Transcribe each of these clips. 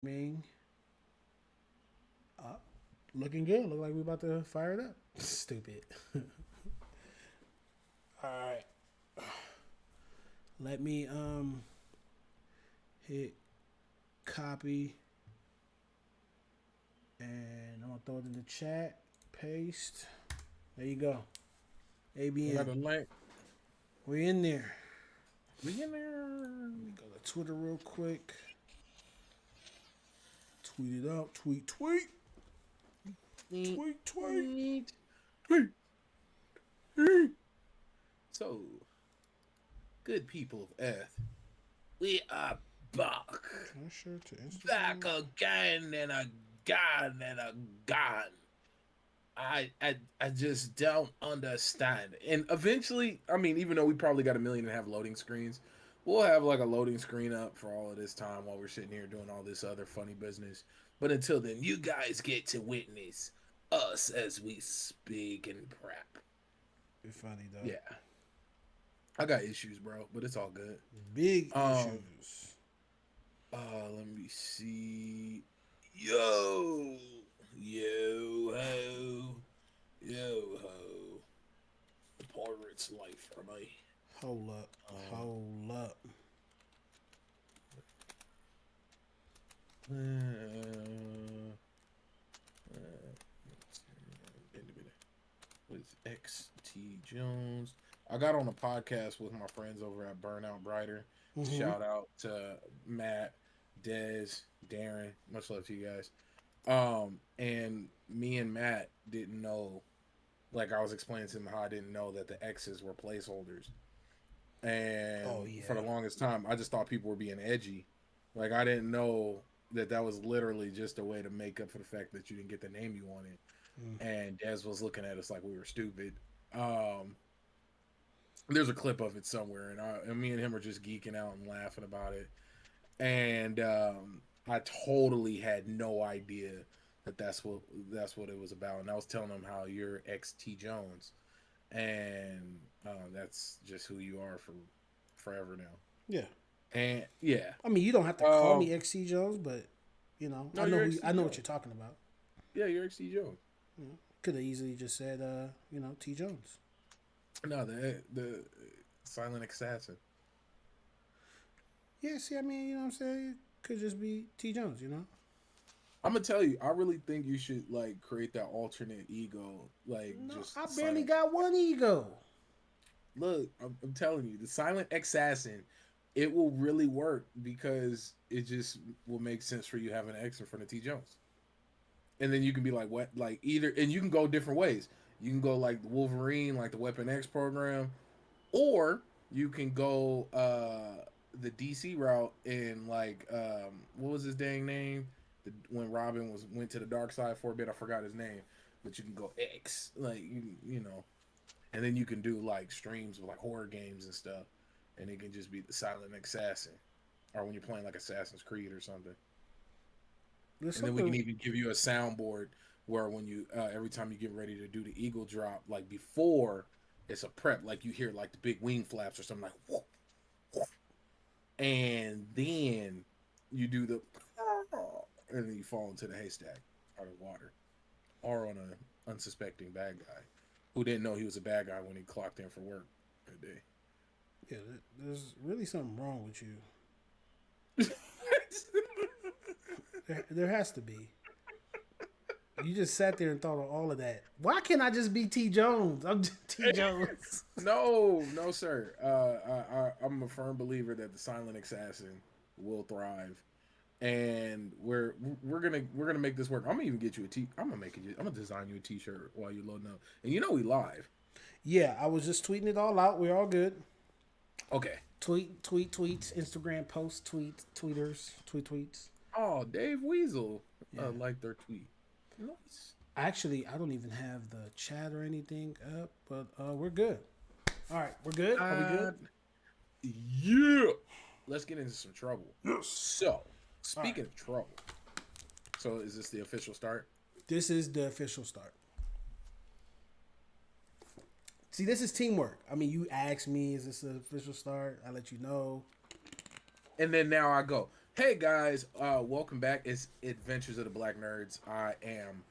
mean, looking good. Look like we about to fire it up. Stupid. All right. Let me hit copy and I'm gonna throw it in the chat. Paste. There you go. Got a ABN. link. We in there. We in there. Let me go to Twitter real quick. Tweet it out. Tweet, tweet, tweet, tweet, tweet, tweet. So, good people of Earth, we are back. Can I share it to Back Instagram? again and again and again. I just don't understand. And eventually, I mean, even though we probably got a million and a half loading screens, we'll have like a loading screen up for all of this time while we're sitting here doing all this other funny business. But until then, you guys get to witness us as we speak and prep. Be funny though. Yeah. I got issues, bro, but it's all good. Big Um, issues. let me see. Yo, yo ho, yo ho. The pirate's life for me. Hold up. Hold up. With xTJones. I got on a podcast with my friends over at Burnout Brighter. Shout out to Matt, Dez, Darren. Much love to you guys. And me and Matt didn't know, like I was explaining to him how I didn't know that the X's were placeholders. And Oh, yeah. for the longest time, I just thought people were being edgy. Like I didn't know that that was literally just a way to make up for the fact that you didn't get the name you wanted. And Dez was looking at us like we were stupid. Um, there's a clip of it somewhere, and me and him are just geeking out and laughing about it. And I totally had no idea that that's what it was about. And I was telling him how you're xTJones, and that's just who you are for forever now. Yeah. And yeah, I mean, you don't have to call me um, XC Jones, but no, I know you're I know what xTJones. you're talking about. Yeah, you're xTJones. Could have easily just said, T Jones. No, the silent assassin. Yeah. See, I mean, you know what I'm saying? Could just be T Jones. I'm gonna tell you, I really think you should like create that alternate ego, like No, I just barely silent. got one ego. Look, I'm telling you, the silent assassin, it will really work because it just will make sense for you having an X in front of T Jones, and then you can be like, what, like either, and you can go different ways. You can go like the Wolverine, like the Weapon X program, or you can go the DC route and like what was his dang name? When Robin went to the dark side for a bit, I forgot his name, but you can go X, like you know, and then you can do like streams with like horror games and stuff, and it can just be the silent assassin, or when you're playing like Assassin's Creed or something, There's and then we can something. even give you a soundboard where when you every time you get ready to do the eagle drop, like before it's a prep, like you hear like the big wing flaps or something like, whoop, whoop, and then you do the, and then you fall into the haystack out of water, or on a unsuspecting bad guy who didn't know he was a bad guy when he clocked in for work that day. Yeah, there's really something wrong with you. There has to be. You just sat there and thought of all of that. Why can't I just be T Jones? I'm just T Jones. No, no, sir. I'm a firm believer that the silent assassin will thrive, and we're gonna make this work. I'm gonna even get you a t. I'm gonna make it. I'm gonna design you a t-shirt while you're loading up, and you know we live. Yeah, I was just tweeting it all out. We're all good. Okay. Tweets, Instagram posts, tweeters, tweets. Oh, Dave Weasel Yeah. liked their tweet. Nice. Actually, I don't even have the chat or anything up, but we're good. All right, we're good. Are we Uh, good? yeah. Let's get into some trouble. Yes. So, All right. speaking of trouble, so is this the official start? This is the official start. See, this is teamwork. I mean, you asked me, is this the official start? I let you know. And then now I go. Hey guys, welcome back. It's Adventures of the Black Nerds. I am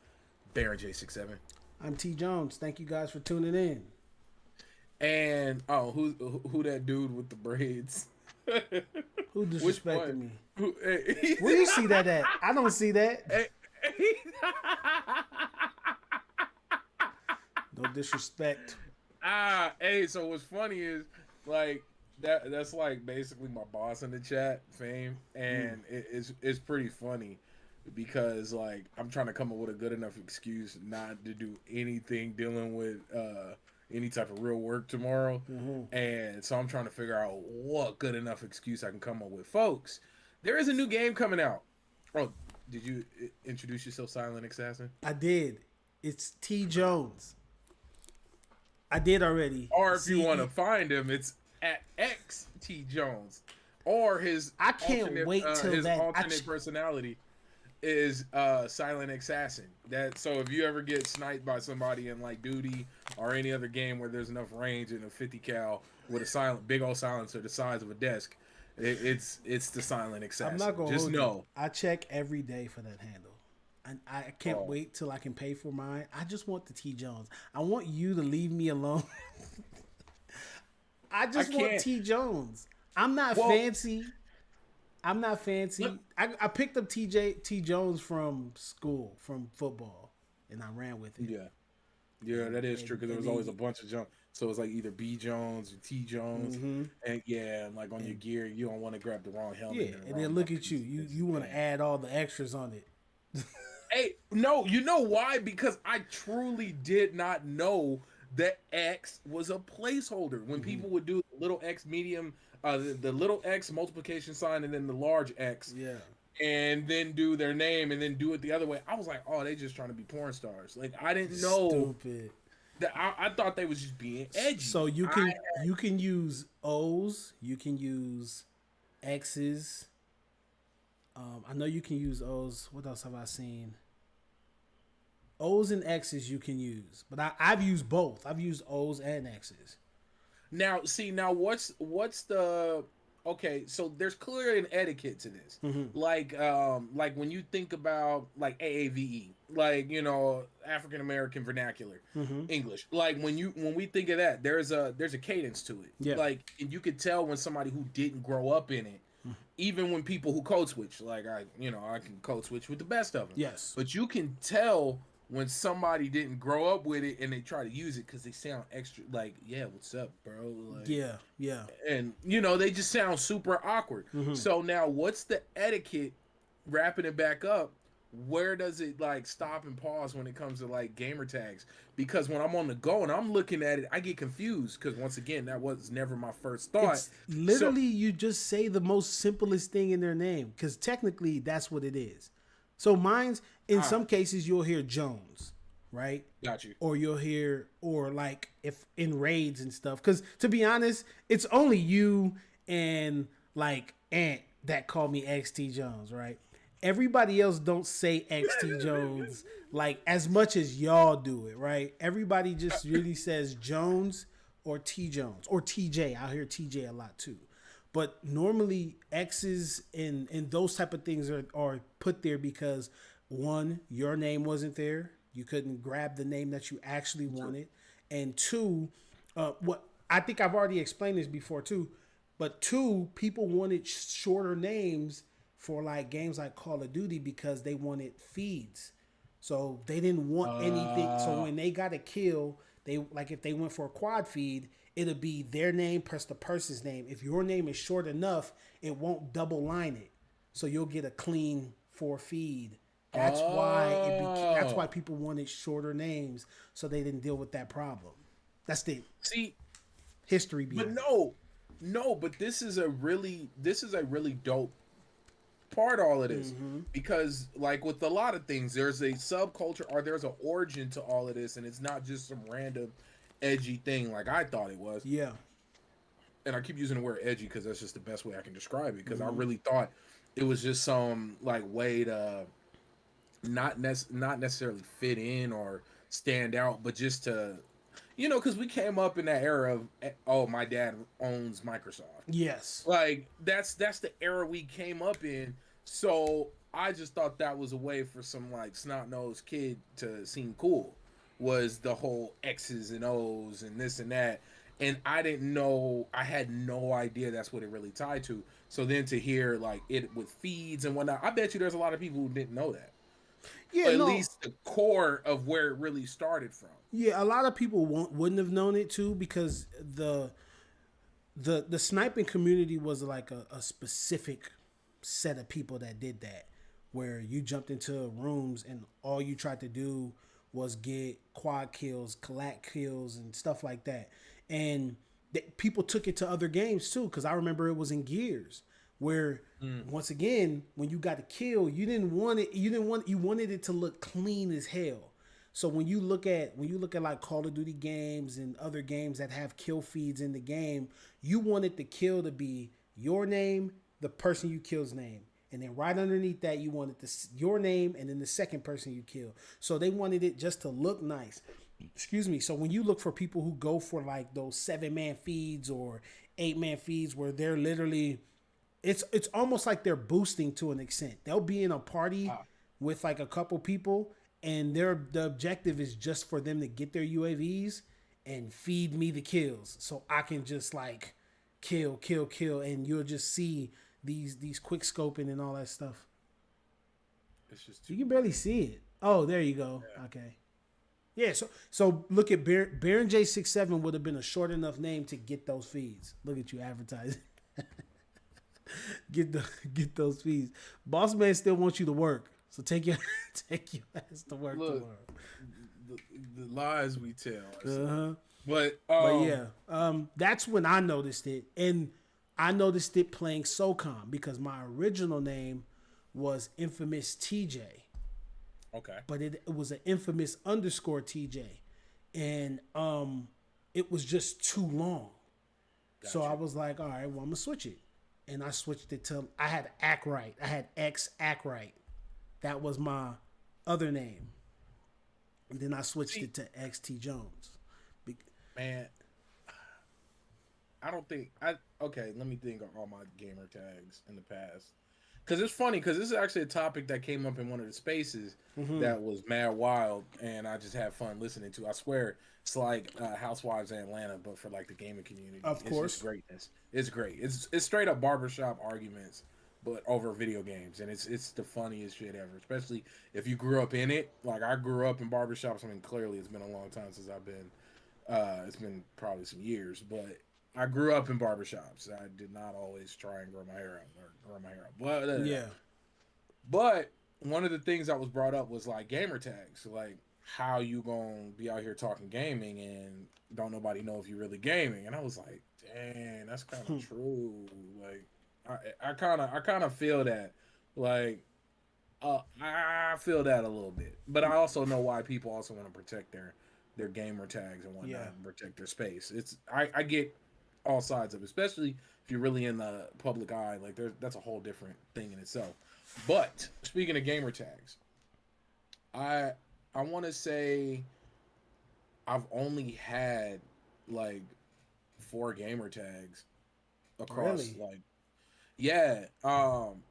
BaronJ67. I'm T Jones. Thank you guys for tuning in. And who that dude with the braids? Who Which disrespected one? me? Hey, Where you see that at? I don't see that. hey, No disrespect. hey, so what's funny is like that's like basically my boss in the chat, Fame, and it's pretty funny because like I'm trying to come up with a good enough excuse not to do anything dealing with any type of real work tomorrow. And so I'm trying to figure out what good enough excuse I can come up with. Folks, there is a new game coming out. Oh, did you introduce yourself, Silent Assassin? I did. It's T Jones. I did already. Or if you want to find him, it's at xTJones. Or his I can't wait till his that alternate personality is Silent Assassin. That so if you ever get sniped by somebody in like Duty or any other game where there's enough range in a 50 cal with a big old silencer the size of a desk, it's the Silent Assassin. I'm not gonna just hold know. you. I check every day for that handle. And I can't wait till I can pay for mine. I just want the T Jones. I want you to leave me alone. I want T Jones. I'm not fancy. I'm not fancy. I picked up T Jones from school, from football, and I ran with it. Yeah, that is true because there was always a bunch of junk. So it was like either B Jones or T Jones, and like on your gear, you don't want to grab the wrong helmet. Yeah, and then look at you. You want to add all the extras on it. Hey, no, you know why? Because I truly did not know that X was a placeholder. When people would do little X medium, the little X multiplication sign, and then the large X, and then do their name, and then do it the other way. I was like, oh, they just trying to be porn stars. Like I didn't know. Stupid. That I thought they was just being edgy. So you can use O's, you can use X's. I know you can use O's. What else have I seen? O's and X's you can use, but I've used both. I've used O's and X's. Now, what's the okay? So there's clearly an etiquette to this. Like when you think about like AAVE, like African American vernacular English. Like when we think of that, there's a cadence to it. Yeah. Like and you could tell when somebody who didn't grow up in it. Even when people who code switch, like I can code switch with the best of them. Yes. But you can tell when somebody didn't grow up with it and they try to use it because they sound extra like, yeah, what's up, bro? Like, yeah. And they just sound super awkward. So now, what's the etiquette? Wrapping it back up, where does it like stop and pause when it comes to like gamer tags? Because when I'm on the go and I'm looking at it, I get confused because once again, that was never my first thought. It's literally, you just say the most simplest thing in their name because technically that's what it is. So mine's in some cases you'll hear Jones, right? Got you. Or you'll hear like if in raids and stuff. Because to be honest, it's only you and like Ant that call me xTJones, right? Everybody else don't say xTJones like as much as y'all do it, right? Everybody just really says Jones or T Jones or TJ. I hear TJ a lot too. But normally X's and those type of things are put there because one, your name wasn't there. You couldn't grab the name that you actually wanted. And two, what I think I've already explained this before too, but two, people wanted shorter names for like games like Call of Duty because they wanted feeds. So they didn't want anything. So when they got a kill, they like if they went for a quad feed, it'll be their name plus the person's name. If your name is short enough, it won't double line it. So you'll get a clean 4 feed. That's why people wanted shorter names so they didn't deal with that problem. That's the history behind it. But but this is a really dope part of all of this because like with a lot of things there's a subculture or there's an origin to all of this and it's not just some random edgy thing like I thought it was. Yeah. And I keep using the word edgy because that's just the best way I can describe it because I really thought it was just some like way to not necessarily fit in or stand out but just to You know, because we came up in that era of, oh, my dad owns Microsoft. Yes. Like that's the era we came up in. So I just thought that was a way for some like snot nosed kid to seem cool. Was the whole X's and O's and this and that. And I didn't know, I had no idea that's what it really tied to. So then to hear like it with feeds and whatnot, I bet you there's a lot of people who didn't know that. Yeah, Or at no. least the core of where it really started from. Yeah, a lot of people wouldn't have known it too because the sniping community was like a specific set of people that did that, where you jumped into rooms and all you tried to do was get quad kills, collat kills, and stuff like that. And people took it to other games too, because I remember it was in Gears, where once again, when you got a kill, you wanted it to look clean as hell. So when you look at like Call of Duty games and other games that have kill feeds in the game, you wanted the kill to be your name, the person you killed's name, and then right underneath that you wanted your name and then the second person you kill. So they wanted it just to look nice. Excuse me. So when you look for people who go for like those 7-man feeds or 8-man feeds where they're literally, it's almost like they're boosting to an extent. They'll be in a party with like a couple people, and the objective is just for them to get their UAVs and feed me the kills, so I can just like kill, and you'll just see these quick scoping and all that stuff. It's just You can barely see it. Oh, there you go. Yeah. Okay. Yeah, so look at BaronJ67 would have been a short enough name to get those feeds. Look at you advertising. get those feeds. Boss man still wants you to work. So take your ass to work tomorrow. The lies we tell. Uh-huh. But yeah, that's when I noticed it, and I noticed it playing SOCOM because my original name was Infamous TJ. Okay. But it was an Infamous _ TJ, and it was just too long. Gotcha. So I was like, all right, well, I'm gonna switch it, and I switched it to I had Ackright. I had X Ackright. That was my other name. And then I switched it to xTJones. Man, I don't think okay, let me think of all my gamer tags in the past. Because it's funny, because this is actually a topic that came up in one of the spaces that was mad wild, and I just had fun listening to. I swear, it's like Housewives of Atlanta, but for like the gaming community. Of course. It's greatness. It's great. It's straight up barbershop arguments, but over video games, and it's the funniest shit ever, especially if you grew up in it. Like, I grew up in barbershops. I mean, clearly it's been a long time since I've been, it's been probably some years, but I grew up in barbershops. I did not always try and grow my hair out. But, yeah. But one of the things that was brought up was like gamer tags. Like, how you gonna be out here talking gaming and don't nobody know if you're really gaming? And I was like, dang, that's kind of true. Like, I kind of feel that. Like, I feel that a little bit. But I also know why people also want to protect their gamer tags and whatnot and protect their space. I get all sides of it, especially if you're really in the public eye. Like, that's a whole different thing in itself. But speaking of gamer tags, I want to say I've only had like 4 gamer tags across. Really? Like, yeah,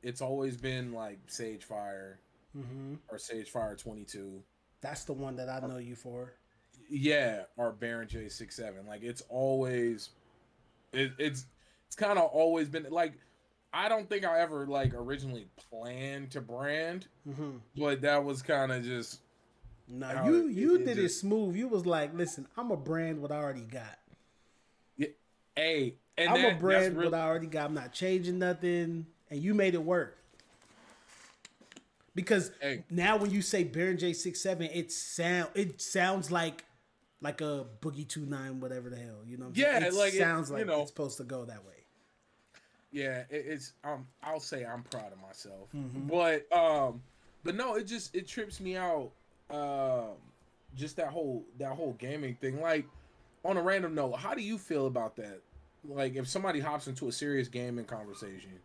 it's always been like Sagefire or Sagefire 22. That's the one that I know you for. Yeah, or BaronJ67. Like, it's always it's kind of always been like, I don't think I ever like originally planned to brand, but that was kind of just. No, you did it smooth. You was like, listen, I'm a brand what I already got. Yeah, hey, and I'm a brand what I already got. I'm not changing nothing, and you made it work. Because now when you say BaronJ67, it sounds like a Boogie 29, whatever the hell, you know what I'm saying? It like sounds like it's supposed to go that way. Yeah, it's I'll say I'm proud of myself. But no, it trips me out. Just that whole gaming thing. Like, on a random note, how do you feel about that? Like, if somebody hops into a serious gaming conversation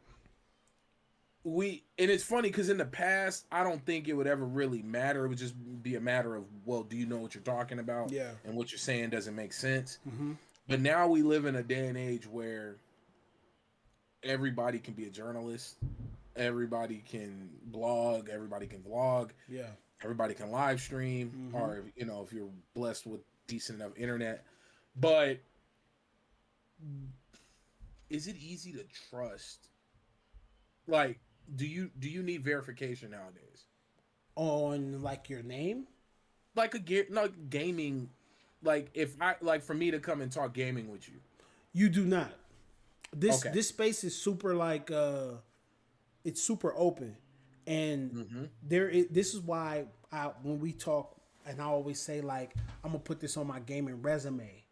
and it's funny because in the past, I don't think it would ever really matter. It would just be a matter of, well, do you know what you're talking about? Yeah. And what you're saying doesn't make sense. Mm-hmm. But now we live in a day and age where everybody can be a journalist, everybody can blog, everybody can vlog, Yeah. everybody can live stream, Mm-hmm. or if you're blessed with decent enough internet. But is it easy to trust? Like, do you need verification nowadays? On like your name? Like gaming, like if I like for me to come and talk gaming with you. You do not. This Okay. this space is super like it's super open, and this is why when we talk, and I always say like I'm gonna put this on my gaming resume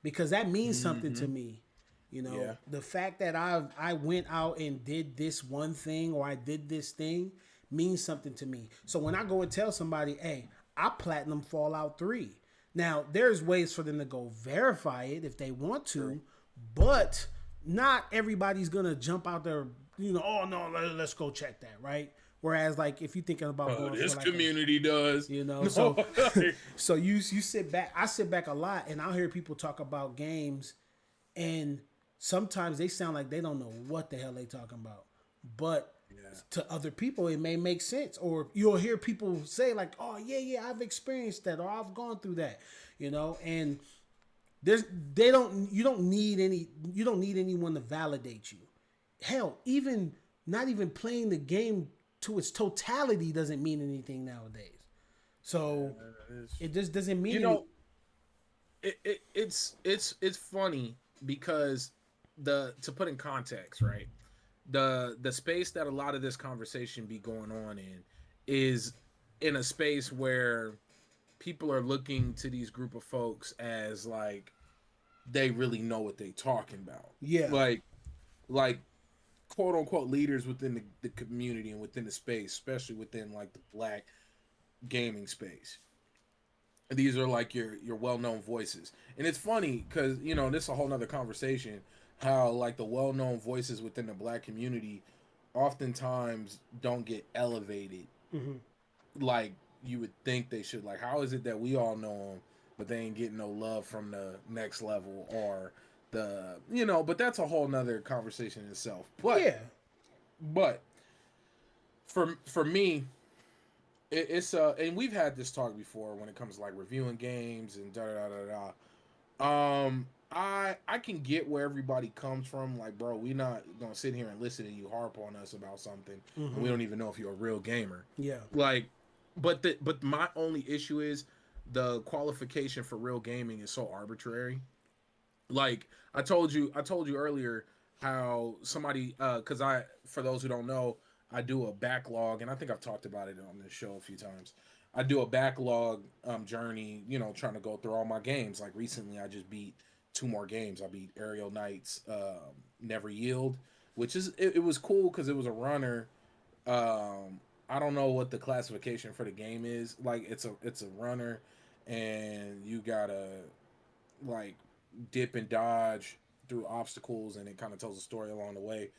because that means something to me. You know, Yeah. the fact that I went out and did this one thing or I did this thing means something to me. So when I go and tell somebody, hey, I platinum Fallout 3. Now, there's ways for them to go verify it if they want to, but not everybody's going to jump out there, oh, no, let's go check that, right? Whereas, like, if you're thinking about going This for like community does. so you sit back, I sit back a lot, and I'll hear people talk about games, and sometimes they sound like they don't know what the hell they talking about. But to other people, it may make sense. Or you'll hear people say like, oh, yeah, I've experienced that, or I've gone through that, and you don't need anyone to validate you. Hell, even not even playing the game to its totality doesn't mean anything nowadays. So it just doesn't mean it's funny because to put in context, right? The space that a lot of this conversation be going on in is in a space where people are looking to these group of folks as like they really know what they talking about. Yeah. Like quote unquote leaders within the community and within the space, especially within like the black gaming space. These are like your well-known voices. And it's funny because, this is a whole nother conversation, how like the well-known voices within the black community oftentimes don't get elevated like you would think they should. Like, how is it that we all know them, but they ain't getting no love from the next level or but that's a whole nother conversation in itself. But for me, it's and we've had this talk before when it comes to like reviewing games and I can get where everybody comes from. Like, bro, we not gonna sit here and listen to you harp on us about something and we don't even know if you're a real gamer. Yeah. Like, but my only issue is the qualification for real gaming is so arbitrary. Like I told you earlier how somebody because for those who don't know, I do a backlog, and I think I've talked about it on this show a few times. I do a backlog journey, trying to go through all my games. Like recently, I just beat 2 more games. I beat Aerial Knight's Never Yield, which is it was cool because it was a runner. I don't know what the classification for the game is. Like it's a runner, and you gotta like dip and dodge through obstacles, and it kind of tells a story along the way.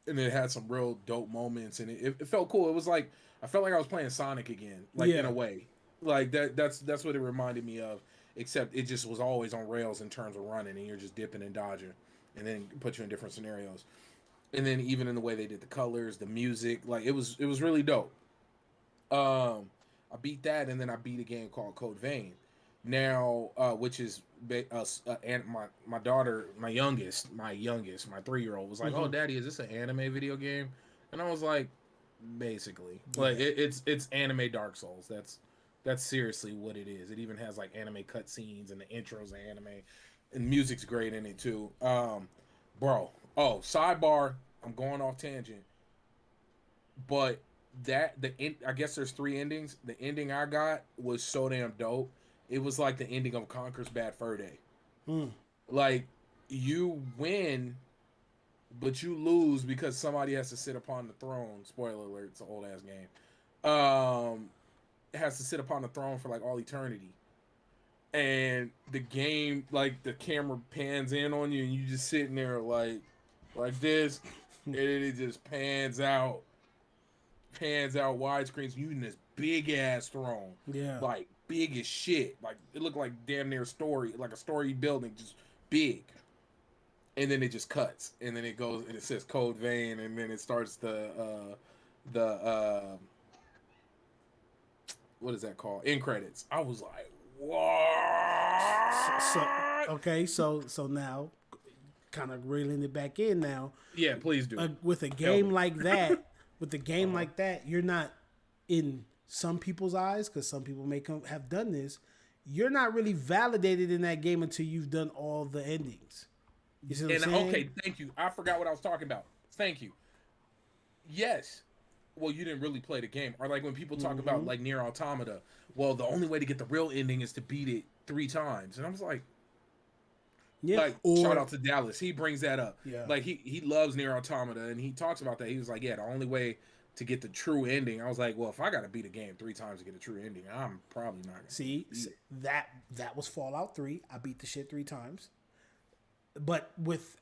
And it had some real dope moments, and it felt cool. It was like I felt like I was playing Sonic again, like in a way. Like that's what it reminded me of. Except it just was always on rails in terms of running, and you're just dipping and dodging, and then put you in different scenarios. And then even in the way they did the colors, the music, like it was really dope. I beat that, and then I beat a game called Code Vein. Now, which is and my daughter, my youngest, my 3-year-old was like, "Oh, Daddy, is this an anime video game?" And I was like, "Basically, like it's anime Dark Souls. That's seriously what it is. It even has like anime cutscenes and the intros of anime, and music's great in it too." Bro, sidebar. I'm going off tangent, but I guess there's 3 endings. The ending I got was so damn dope. It was like the ending of Conker's Bad Fur Day. Like, you win, but you lose because somebody has to sit upon the throne. Spoiler alert, it's an old-ass game. It has to sit upon the throne for, like, all eternity. And the game, like, the camera pans in on you, and you just sitting there, like this. and then it just pans out widescreens. You in this big ass throne, Yeah. like big as shit. Like it looked like damn near like a story building, just big. And then it just cuts, and then it goes, and it says Code Vein, and then it starts the what is that called? End credits. I was like, what? So now, kind of reeling it back in now. Yeah, please do. With a game like that, you're not, in some people's eyes, because some people may have done this, you're not really validated in that game until you've done all the endings. You see what I'm saying? Okay, thank you. I forgot what I was talking about. Thank you. Yes. Well, you didn't really play the game. Or like when people talk about like Nier Automata, well, the only way to get the real ending is to beat it 3 times. And I was like, shout out to Dallas. He brings that up. Yeah. Like he loves Nier Automata, and he talks about that. He was like, yeah, the only way to get the true ending. I was like, well, if I got to beat a game 3 times to get a true ending, I'm probably not gonna see that was Fallout 3. I beat the shit 3 times. But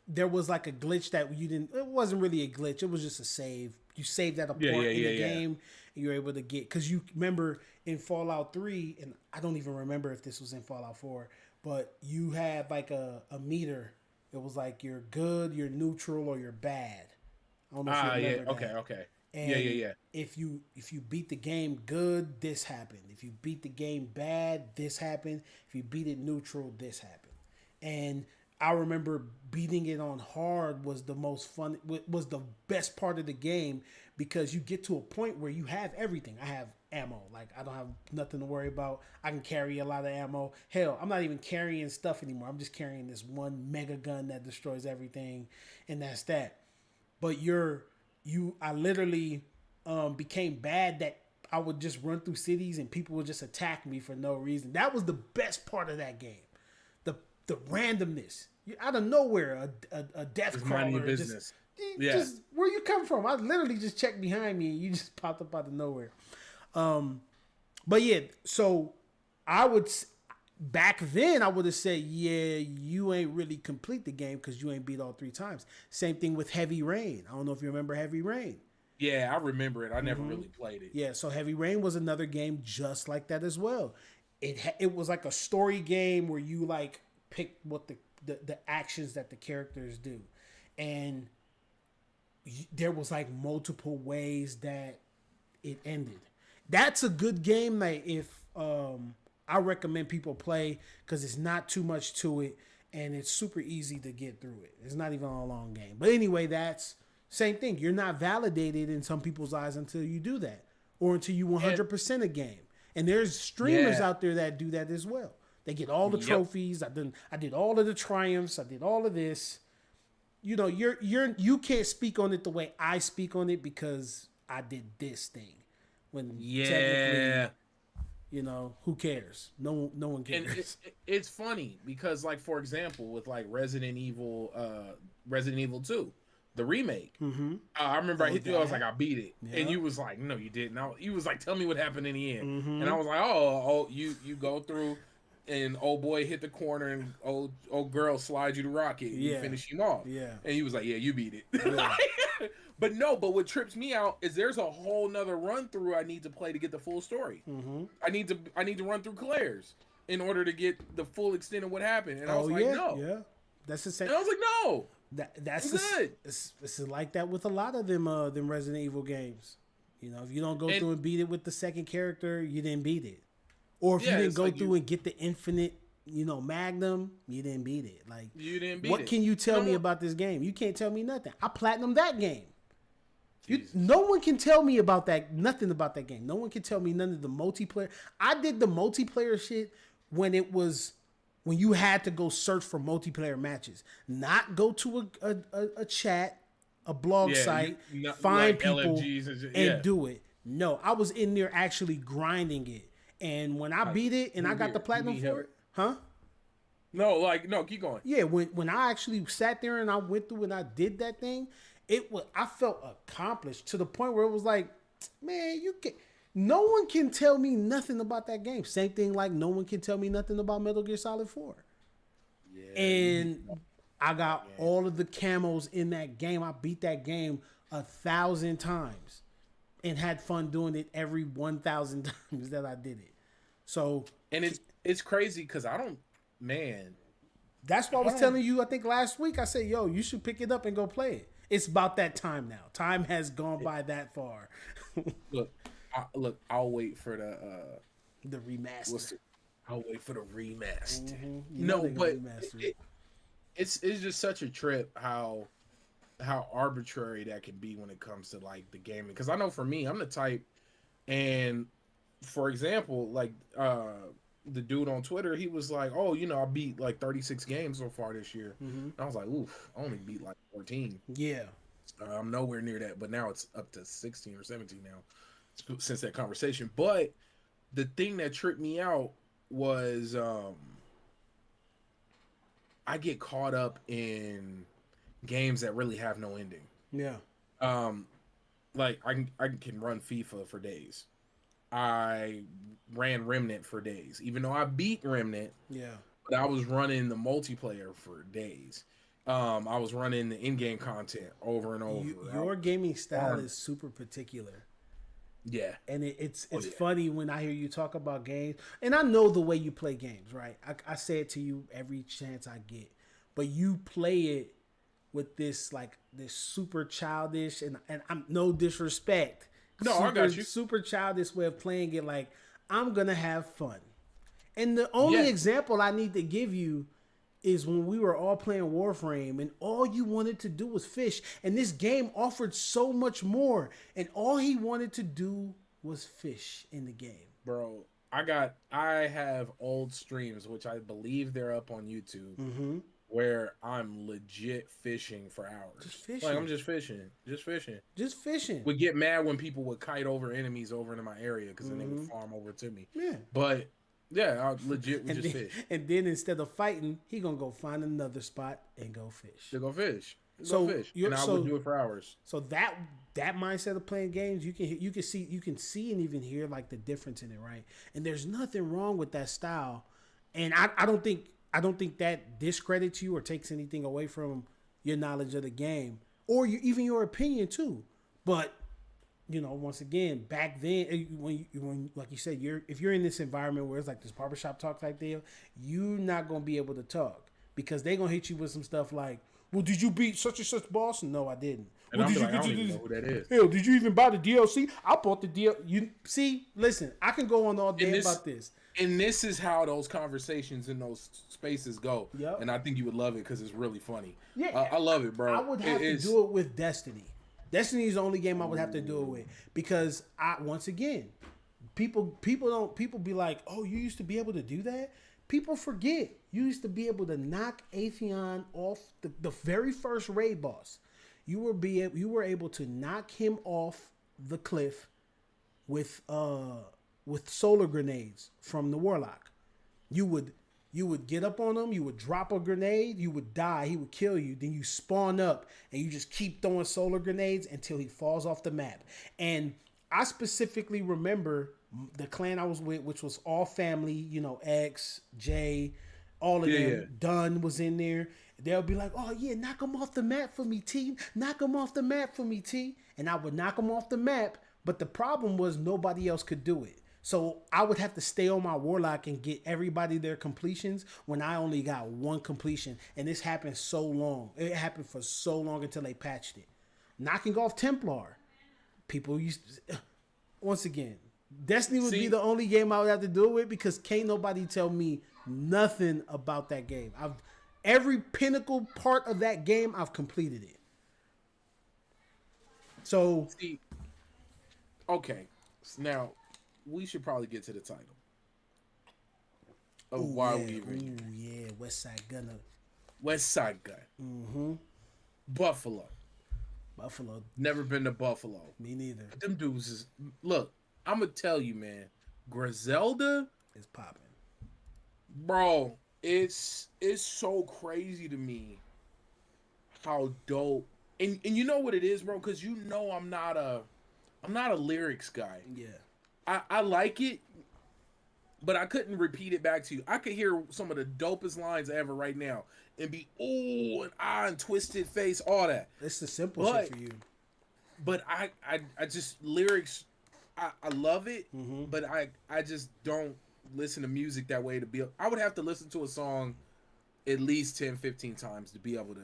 there was like a glitch that it wasn't really a glitch. It was just a save. You saved at a point in the game, and you were able to get, because you remember in Fallout 3, and I don't even remember if this was in Fallout 4, but you had like a meter. It was like you're good, you're neutral, or you're bad. I don't know if you remember that. Okay. And if you beat the game good, this happened. If you beat the game bad, this happened. If you beat it neutral, this happened. And I remember beating it on hard was the most fun, was the best part of the game, because you get to a point where you have everything. I have ammo. Like, I don't have nothing to worry about. I can carry a lot of ammo. Hell, I'm not even carrying stuff anymore. I'm just carrying this one mega gun that destroys everything, and that's that. But I literally became bad that I would just run through cities and people would just attack me for no reason. That was the best part of that game. The randomness. Out of nowhere, a death crawler. Business. Just where you come from? I literally just checked behind me and you just popped up out of nowhere. But yeah, so back then I would have said, yeah, you ain't really complete the game because you ain't beat all 3 times. Same thing with Heavy Rain. I don't know if you remember Heavy Rain. Yeah, I remember it. I never really played it. Yeah, so Heavy Rain was another game just like that as well. It was like a story game where you like pick what the actions that the characters do, and there was like multiple ways that it ended. That's a good game that if I recommend people play, because it's not too much to it and it's super easy to get through it. It's not even a long game. But anyway, that's same thing. You're not validated in some people's eyes until you do that, or until you 100% a game. And there's streamers out there that do that as well. They get all the trophies. I did all of the triumphs. I did all of this. You know, you can't speak on it the way I speak on it because I did this thing. When technically, you know, who cares? No one cares. And it's funny because, like, for example, with like Resident Evil 2, the remake. I remember I hit you. I was like, I beat it, and you was like, no, you didn't. You was like, tell me what happened in the end, and I was like, oh, you go through. And old boy hit the corner, and old girl slides you the rocket. And you finish him off. Yeah. And he was like, "Yeah, you beat it." Yeah. But what trips me out is there's a whole nother run through I need to play to get the full story. I need to run through Claire's in order to get the full extent of what happened. And I was like, no. Yeah. That's the same. And I was like, no. That's good. It's like that with a lot of them Resident Evil games. You know, if you don't go through and beat it with the second character, you didn't beat it. Or if you didn't go through and get the infinite, Magnum, you didn't beat it. Like, you didn't beat it. What can you tell me about this game? You can't tell me nothing. I platinumed that game. No one can tell me nothing about that game. No one can tell me none of the multiplayer. I did the multiplayer shit when you had to go search for multiplayer matches, not go to a chat, a blog site, find like people and do it. No, I was in there actually grinding it. And when I beat it and I got the platinum for it, huh? No, keep going. Yeah, when I actually sat there and I went through and I did that thing, I felt accomplished to the point where it was like, man, no one can tell me nothing about that game. Same thing like no one can tell me nothing about Metal Gear Solid 4. Yeah. And I got all of the camos in that game. I beat that game 1,000 times and had fun doing it every 1,000 times that I did it. So, and it's crazy because I don't, man. That's why I was telling you, I think last week, I said, yo, you should pick it up and go play it. It's about that time now. Time has gone by that far. I'll wait for the remaster. I'll wait for the remaster. Mm-hmm. No, but it's just such a trip how arbitrary that can be when it comes to like the gaming. Because I know for me, I'm the type, and for example, like the dude on Twitter, he was like, "Oh, I beat like 36 games so far this year." Mm-hmm. I was like, "Oof, I only beat like 14." Yeah, I'm nowhere near that, but now it's up to 16 or 17 now since that conversation. But the thing that tripped me out was I get caught up in games that really have no ending. Yeah. Like I can run FIFA for days. I ran Remnant for days, even though I beat Remnant. Yeah. But I was running the multiplayer for days. I was running the in-game content over and over. Your gaming style is super particular. Yeah. And it's funny when I hear you talk about games, and I know the way you play games, right? I say it to you every chance I get, but you play it with this super childish, and I'm no disrespect. No, I got you. Super childish way of playing it. Like, I'm gonna have fun. And the only example I need to give you is when we were all playing Warframe and all you wanted to do was fish. And this game offered so much more. And all he wanted to do was fish in the game. Bro, I have old streams, which I believe they're up on YouTube, where I'm legit fishing for hours. Just fishing. Like, I'm just fishing. Just fishing. Just fishing. Would get mad when people would kite over enemies over into my area because then they would farm over to me. Yeah. But yeah, I legit would just fish. And then instead of fighting, he gonna go find another spot and go fish. To go fish. So fish. And I would do it for hours. So that mindset of playing games, you can see and even hear like the difference in it, right? And there's nothing wrong with that style. And I don't think that discredits you or takes anything away from your knowledge of the game or even your opinion too. But once again, back then, when like you said, if you're in this environment where it's like this barbershop talk type deal, you're not gonna be able to talk because they're gonna hit you with some stuff like, "Well, did you beat such and such boss?" No, I didn't. And well, I don't even know who that is. Hell, did you even buy the DLC? I bought the DLC. You see, listen, I can go on all day about this. And this is how those conversations in those spaces go. Yep. And I think you would love it because it's really funny. Yeah, I love it, bro. I would have to do it with Destiny. Destiny is the only game I would have to do it with because once again, people be like, "Oh, you used to be able to do that." People forget you used to be able to knock Atheon off the very first raid boss. You were able to knock him off the cliff with solar grenades from the Warlock. You would get up on him, you would drop a grenade, you would die, he would kill you, then you spawn up and you just keep throwing solar grenades until he falls off the map. And I specifically remember the clan I was with, which was all family, X, J, all of them. Yeah. Dunn was in there. They'll be like, "Oh yeah, knock him off the map for me, T. Knock him off the map for me, T." And I would knock him off the map, but the problem was nobody else could do it. So I would have to stay on my Warlock and get everybody their completions when I only got one completion. And this happened so long. It happened for so long until they patched it. Knocking off Templar. People used to, once again, Destiny would be the only game I would have to do it with because can't nobody tell me nothing about that game. Every pinnacle part of that game, I've completed it. So, okay. Now, we should probably get to the title of why we even here. Ooh, yeah, Westside Gunn. Westside Gunn. Mm-hmm. Buffalo. Never been to Buffalo. Me neither. Them dudes is... Look, I'm going to tell you, man. Griselda is popping. Bro, it's so crazy to me how dope. And you know what it is, bro? Because I'm not a lyrics guy. Yeah. I like it, but I couldn't repeat it back to you. I could hear some of the dopest lines ever right now and be ooh and ah and twisted face, all that. It's the simple shit for you. But I just lyrics, I love it, but I just don't listen to music that way to be. I would have to listen to a song at least 10, 15 times to be able to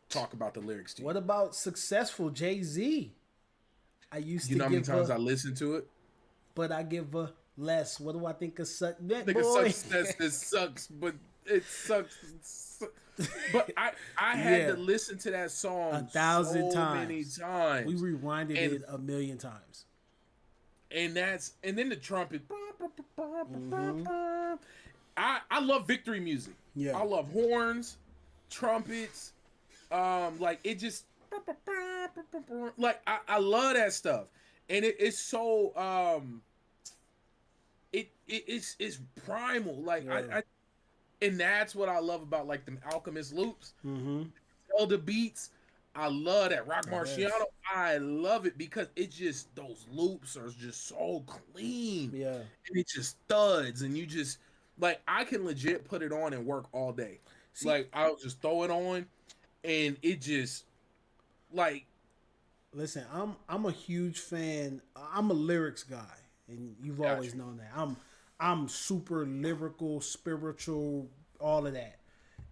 talk about the lyrics to you. What about successful Jay-Z? I used to know how many times I listened to it? But I give a less. What do I think of success? I think it sucks, but it sucks. But I had to listen to that song 1,000 times. Many times. We rewinded it 1,000,000 times. And then the trumpet. I love victory music. Yeah. I love horns, trumpets. Like it just like I love that stuff. And it's so it's primal. Like I and that's what I love about like them Alchemist loops. Elder beats. I love that. Rock Marciano. I love it because it just, those loops are just so clean. Yeah. And it just thuds and you just like I can legit put it on and work all day. See, like I'll just throw it on and it just like listen, I'm a huge fan. I'm a lyrics guy, and you've always known that. I'm super lyrical, spiritual, all of that,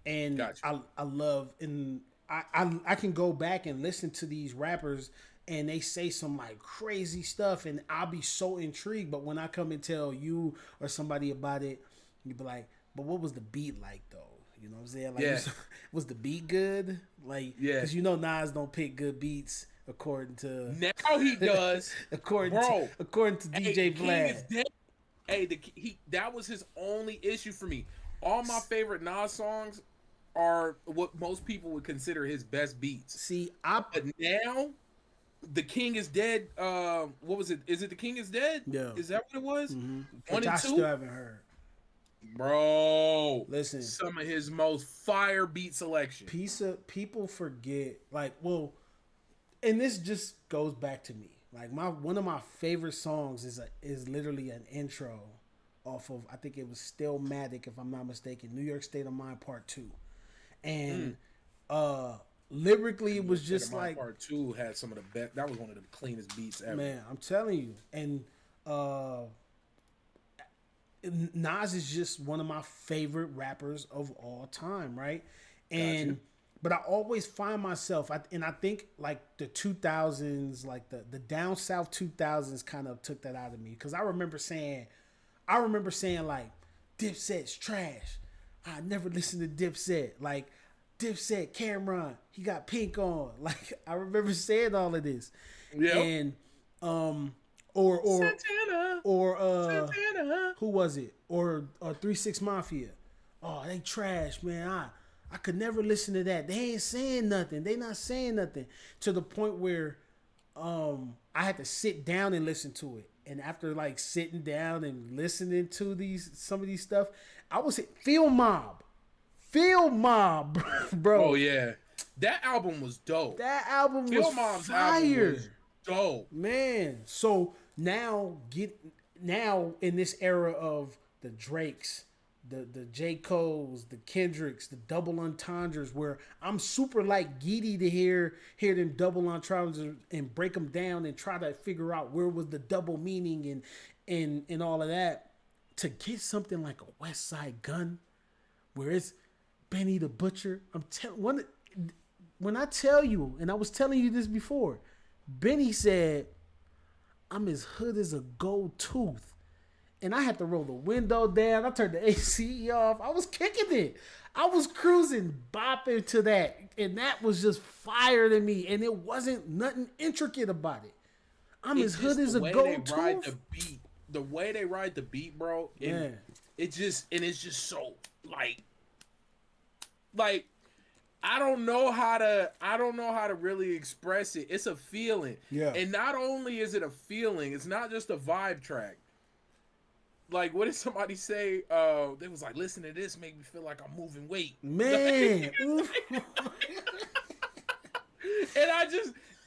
and I love and I can go back and listen to these rappers, and they say some like crazy stuff, and I'll be so intrigued. But when I come and tell you or somebody about it, you be like, "But what was the beat like, though?" You know what I'm saying? Like, was the beat good? Like, because you know Nas don't pick good beats. According to now he does. according to DJ Vlad. That was his only issue for me. All my favorite Nas songs are what most people would consider his best beats. See, but now The King is Dead. What was it? Is it The King is Dead? Yeah. Is that what it was? 1 and 2? I still haven't heard. Bro, listen, some of his most fire beat selection. People forget, like, well, and this just goes back to me. Like one of my favorite songs is literally an intro off of, I think it was Stillmatic, if I'm not mistaken, New York State of Mind Part 2. And lyrically it was just like Part 2 had some of the best. That was one of the cleanest beats ever. Man, I'm telling you. And Nas is just one of my favorite rappers of all time, right? And but I always find myself, and I think like the 2000s, like the down south 2000s, kind of took that out of me, because I remember saying like, Dipset's trash. I never listened to Dipset. Like, Dipset, Cameron, he got pink on. Like, I remember saying all of this. Yeah. And or Santana. Santana. Who was it? Or 3 6 Mafia. Oh, they trash, man. I could never listen to that. They ain't saying nothing. They not saying nothing. To the point where I had to sit down and listen to it. And after like sitting down and listening to some of these stuff, I was Field Mob, bro. Oh yeah, that album was dope. That album Field was Mob's fire. Album was dope, man. So now in this era of the Drakes, the J. Cole's, the Kendricks, the double entendres, where I'm super like giddy to hear them double entendres and break them down and try to figure out where was the double meaning and all of that. To get something like a Westside Gunn, where it's Benny the Butcher, when I tell you, and I was telling you this before, Benny said, "I'm as hood as a gold tooth." And I had to roll the window down. I turned the AC off. I was kicking it. I was cruising, bopping to that. And that was just fire to me. And it wasn't nothing intricate about it. I'm as hood as a gold tooth. The way they ride the beat, bro. It's just so like I don't know how to really express it. It's a feeling. Yeah. And not only is it a feeling, it's not just a vibe track. Like, what did somebody say? They was like, "Listen to this, make me feel like I'm moving weight." Man. And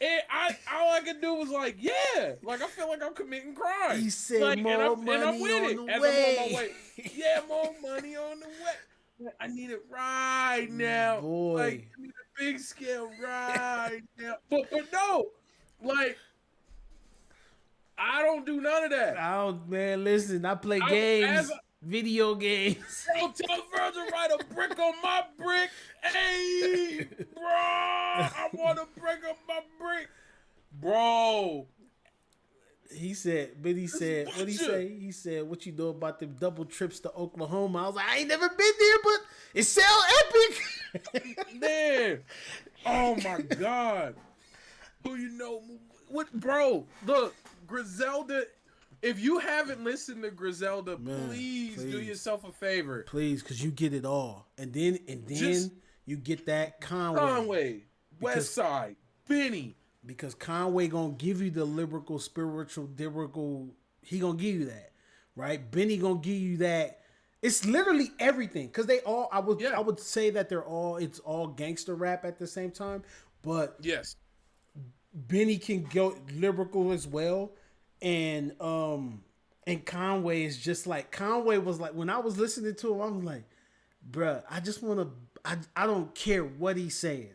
And all I could do was like, yeah, like I feel like I'm committing crime. He said like, more and money I'm with on it the as way. I'm on my way. Yeah, more money on the way. I need it right now. Boy. Like, I need a big scale right now. But no, like, I don't do none of that. Man, listen, I play games, video games. Bro, tell Virgil write a brick on my brick. Hey, bro, I want a brick on my brick. Bro. He said, what'd he say? He said, what you know about them double trips to Oklahoma? I was like, I ain't never been there, but it sound epic. Man. Oh my God. Who you know? What, bro? Look, Griselda. If you haven't listened to Griselda, please do yourself a favor. Please, because you get it all. And then you get that Conway. Westside, Benny. Because Conway gonna give you the lyrical, spiritual, he gonna give you that. Right? Benny gonna give you that. It's literally everything. Because they all, I would say that it's all gangster rap at the same time. But yes, Benny can go lyrical as well. And Conway is just like, Conway was like, when I was listening to him, I was like, bruh, I just want to, I don't care what he's saying.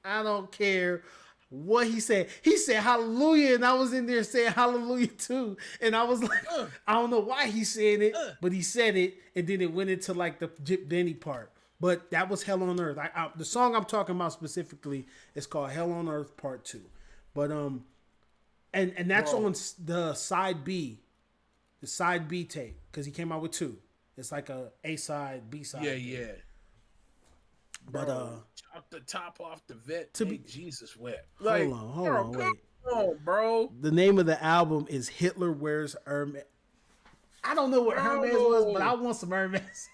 I don't care what he said. He said hallelujah, and I was in there saying hallelujah too. And I was like, I don't know why he's saying it, but he said it, and then it went into like the Jip Benny part. But that was Hell on Earth. The song I'm talking about specifically is called Hell on Earth Part 2. But and that's on the side B tape, because he came out with 2. It's like a side, B side. Yeah. But chop the top off the vet. To be Jesus wet. Like, hold on, wait. Come on, bro. The name of the album is Hitler Wears Hermes. I don't know what Hermes was, but I want some Hermes.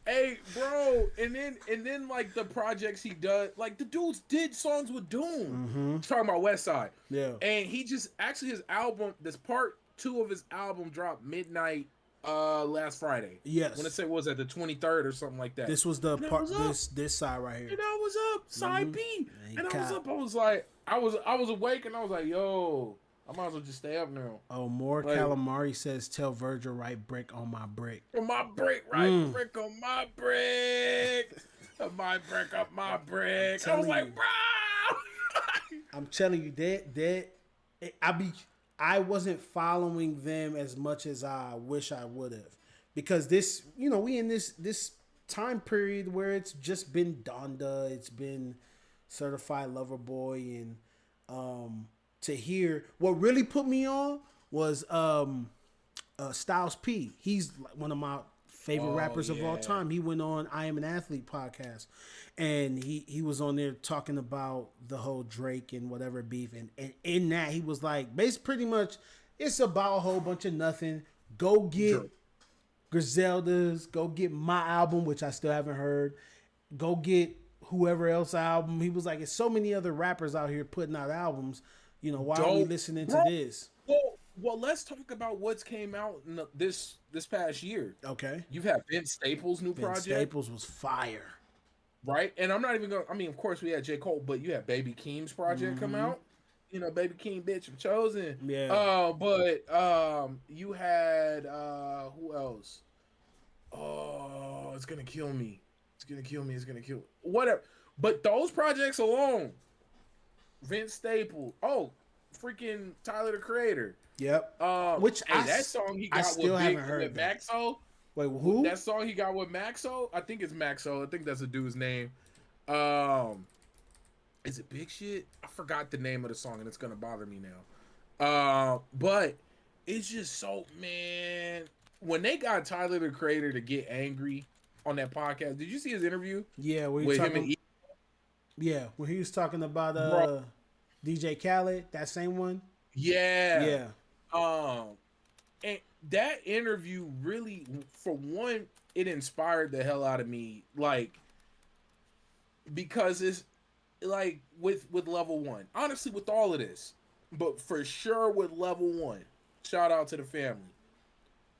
Hey, bro, and then like the projects he does, like the dudes did songs with Doom. Mm-hmm. He's talking about Westside. Yeah. And he just actually his album, this part 2 of his album dropped midnight last Friday. Yes. When I say was that the 23rd or something like that. This was the part this side right here. And I was up, side B. And I was up, I was like, I was awake and I was like, yo, I might as well just stay up now. Oh, more like, Calamari says, tell Virgil write brick on my brick. On my brick, right? Brick on my brick. My brick up my brick. I was like, bro. I'm telling you, I wasn't following them as much as I wish I would have. Because this, we in this time period where it's just been Donda, it's been Certified Lover Boy, and to hear what really put me on was Styles P. He's one of my favorite rappers of all time. He went on I Am an Athlete podcast, and he was on there talking about the whole Drake and whatever beef, and in that he was like, basically pretty much it's about a whole bunch of nothing. Go get Griselda's, go get my album, which I still haven't heard, go get whoever else album. He was like, it's so many other rappers out here putting out albums. Why are we listening to this? Well, let's talk about what's came out in this past year. Okay. You've had Vince Staples' new project. Staples was fire. Right? And I'm not even going to... I mean, of course, we had J. Cole, but you had Baby Keem's project come out. Baby Keem, bitch, I'm chosen. Yeah. But you had... who else? Oh, it's going to kill me. It's going to kill me. Whatever. But those projects alone... Vince Staples. Oh, freaking Tyler the Creator. Yep. That song he got with Maxo. Wait, who? That song he got with Maxo. I think it's Maxo. I think that's a dude's name. Is it Big Shit? I forgot the name of the song, and it's gonna bother me now. But it's just so, man. When they got Tyler the Creator to get angry on that podcast, did you see his interview? Yeah, with him and yeah, when he was talking about DJ Khaled, that same one. Yeah. And that interview really, for one, it inspired the hell out of me. Like, because it's like with Level 1, honestly, with all of this, but for sure with Level 1, shout out to the family.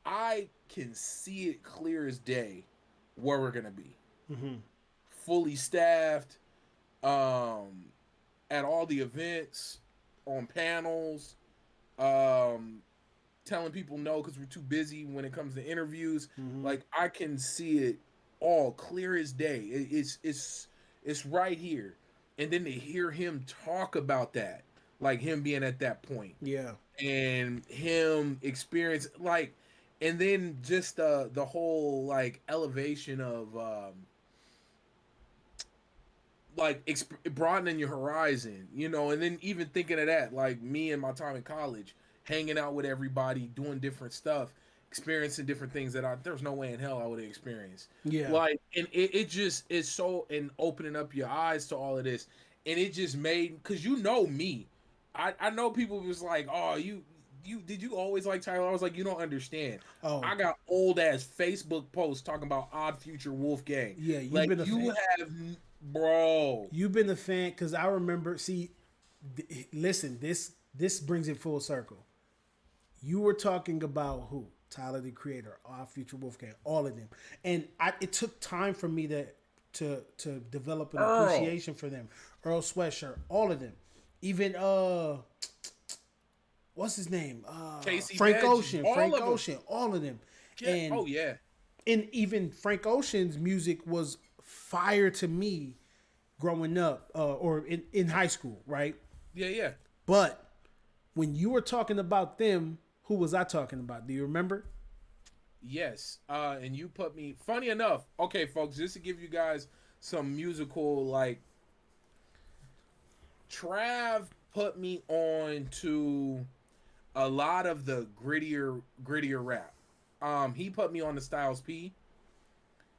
I can see it clear as day where we're gonna be. Fully staffed. at all the events, on panels, um, telling people no because we're too busy when it comes to interviews. Like I can see it all clear as day. It's right here, and then to hear him talk about that, like him being at that point, Yeah. and him experience like, and then just the whole like elevation of like broadening your horizon, you know, and then even thinking of that, like me and my time in college, hanging out with everybody, doing different stuff, experiencing different things that there's no way in hell I would have experienced. Yeah. Like, and it just is so, and opening up your eyes to all of this, and it just made, because you know me, I know people was like, oh, you did you always like Tyler? I was like, you don't understand. Oh. I got old ass Facebook posts talking about Odd Future Wolfgang. Yeah, you've like been a you fan. have. Bro, You've been a fan because I remember. See, listen, this brings it full circle. You were talking about who? Tyler the Creator, Our Future Wolfgang, all of them, and it took time for me to develop an appreciation for them. Earl Sweatshirt, all of them, even what's his name? Casey Frank Veg, Ocean, all Frank of them. Ocean, all of them. Yeah. And, Oh yeah. And even Frank Ocean's music was fire to me growing up or in high school, right? Yeah, yeah. But when you were talking about them, who was I talking about? Do you remember? Yes. And you put me, funny enough, okay, folks, just to give you guys some musical, like, Trav put me on to a lot of the grittier rap. He put me on the Styles P.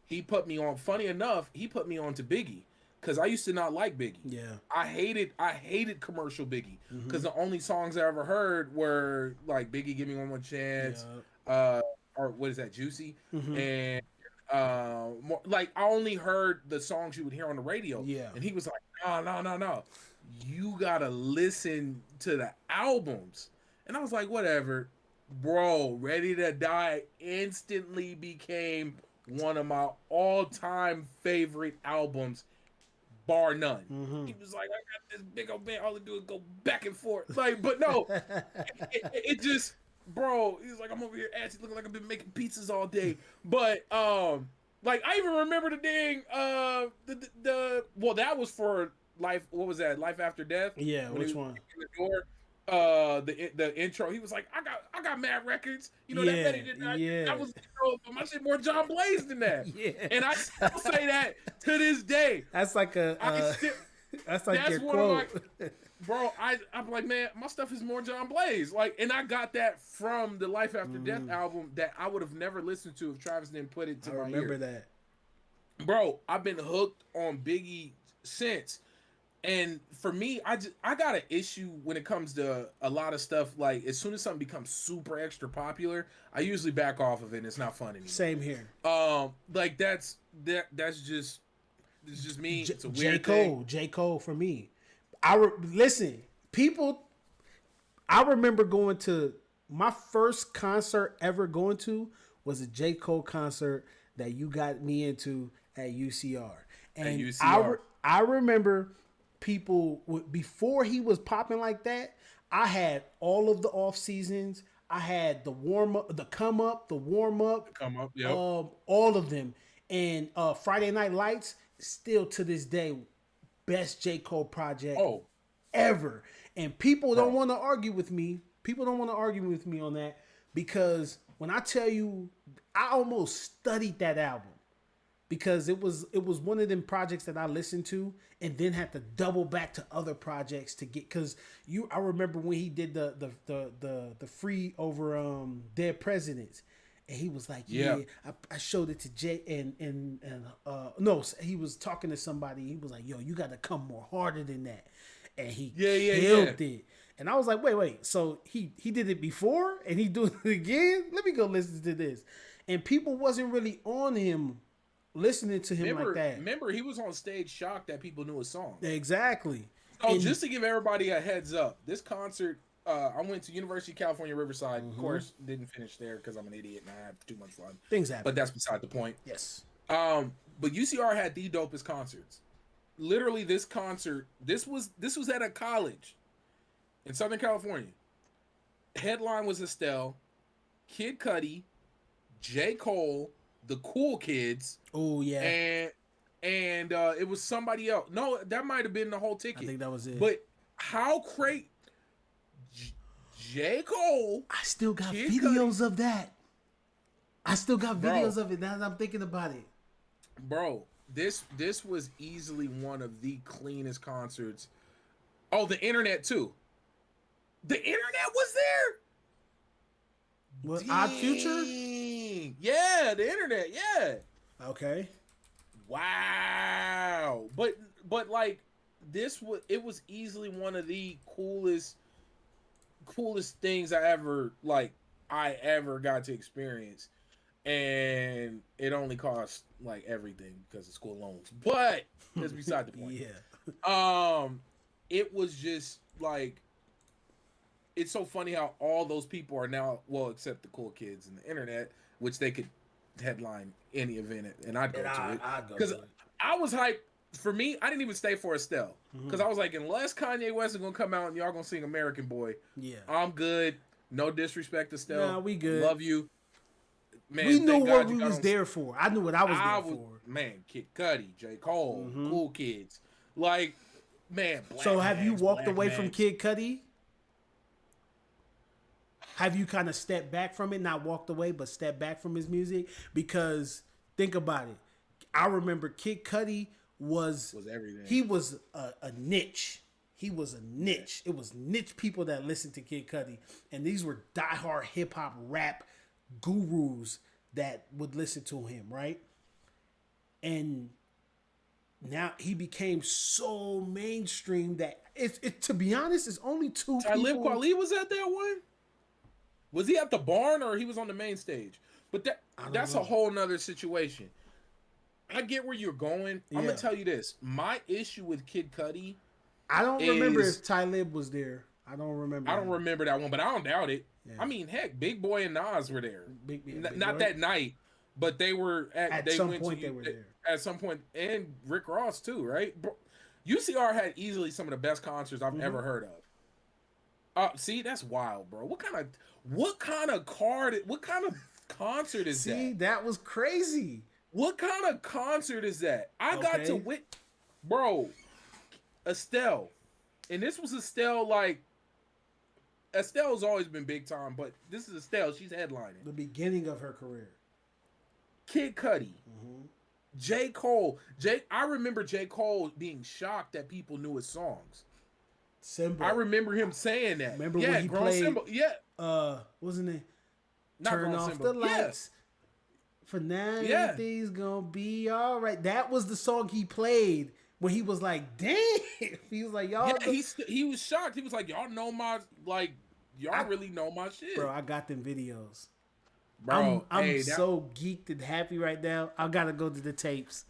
He put me on, funny enough, he put me on to Biggie. Cause I used to not like Biggie. Yeah. I hated commercial Biggie. Cause the only songs I ever heard were like Biggie Give Me One More Chance, or what is that, Juicy? And more, like I only heard the songs you would hear on the radio. Yeah. And he was like, no. You gotta listen to the albums. And I was like, whatever. Bro, Ready to Die instantly became one of my all-time favorite albums, bar none. He was like, I got this big old band, all I do is go back and forth. Like, but no, it just, bro, he's like, I'm over here actually looking like I've been making pizzas all day. But like I even remember the dang the well, that was for Life, what was that? Life After Death? Yeah, which one? In the door. The intro, he was like, I got mad records, you know, that Betty did not. That was, but my shit more John Blaze than that. Yeah. And I still say that to this day. That's like that's your quote. Bro, I'm like, man, my stuff is more John Blaze. Like, and I got that from the Life After Death album that I would have never listened to if Travis didn't put it to my ear. I remember that. Bro, I've been hooked on Biggie since. And for me, I got an issue when it comes to a lot of stuff. Like, as soon as something becomes super extra popular, I usually back off of it and it's not fun anymore. Same here. Like that's just, it's just me. It's a weird J. Cole for me. Listen, people, I remember going to my first concert ever going to was a J. Cole concert that you got me into at UCR. And I remember people, before he was popping like that, I had all of the off seasons. I had the warm up, the come up, the warm up, yep. All of them. And Friday Night Lights, still to this day, best J. Cole project ever. And people don't want to argue with me. People don't want to argue with me on that, because when I tell you, I almost studied that album. Because it was one of them projects that I listened to and then had to double back to other projects to get, because I remember when he did the free over Dead Presidents, and he was like, I showed it to Jay and no, he was talking to somebody. He was like, yo, you got to come more harder than that, and he killed it. And I was like, wait, so he did it before and he doing it again? Let me go listen to this. And people wasn't really on him, listening to him like that. Remember, he was on stage shocked that people knew his song. Exactly. Oh, just to give everybody a heads up, this concert, I went to University of California, Riverside. Of course, didn't finish there because I'm an idiot and I have too much fun. Things happen. But that's beside the point. Yes. But UCR had the dopest concerts. literally this concert. This was at a college in Southern California. Headline was Estelle, Kid Cudi, J. Cole, the Cool Kids. Oh yeah. And it was somebody else. No, that might have been the whole ticket. I think that was it. But how crazy? J. Cole. I still got Kid videos Cudi. of that. I still got videos of it now that I'm thinking about it. Bro, this was easily one of the cleanest concerts. Oh, the internet too. The internet was there. What, Odd Future? Yeah, the internet. Yeah. Okay. Wow. But like it was easily one of the coolest things I ever got to experience. And it only cost like everything because of school loans. But that's beside the point. Yeah. It was just like, it's so funny how all those people are now, well, except the cool kids and the internet, which they could headline any event and I'd go to it. Because I was hyped. For me, I didn't even stay for Estelle. Because I was like, unless Kanye West is going to come out and y'all going to sing American Boy, I'm good. No disrespect to Estelle. Nah, we good. Love you. Man, we knew what we was there for. I knew what I was there for. Man, Kid Cudi, J. Cole, Cool Kids. Like, man. So have you walked away from Kid Cudi? Have you kind of stepped back from it? Not walked away, but stepped back from his music? Because think about it. I remember Kid Cudi was everything. He was a niche. He was a niche. It was niche people that listened to Kid Cudi. And these were diehard hip-hop rap gurus that would listen to him, right? And now he became so mainstream that it to be honest, it's only two Talib people. Kweli was at that one? Was he at the barn or he was on the main stage? But that's a whole nother situation. I get where you're going. I'm gonna tell you this. My issue with Kid Cudi, I don't remember if Talib was there. I don't remember. I don't remember that one, but I don't doubt it. Yeah. I mean, heck, Big Boy and Nas were there. Big not Boy? That night, but they were at some point. They were there at some point, and Rick Ross too, right? UCR had easily some of the best concerts I've ever heard of. See, that's wild, bro. What kind of concert is that? See, that was crazy. What kind of concert is that? I got to bro, Estelle, and this was Estelle like. Estelle's always been big time, but this is Estelle. She's headlining. The beginning of her career. Kid Cudi. J. Cole. I remember J. Cole being shocked that people knew his songs. Simba. I remember him saying that. Remember when he played Simba? Yeah. Wasn't it? Not Turn off Simba. the lights. For now, everything's gonna be all right. That was the song he played when he was like, "Damn!" He was like, "Y'all." Yeah, he was shocked. He was like, "Y'all know my really know my shit." Bro, I got them videos. Bro, I'm so geeked and happy right now. I gotta go to the tapes.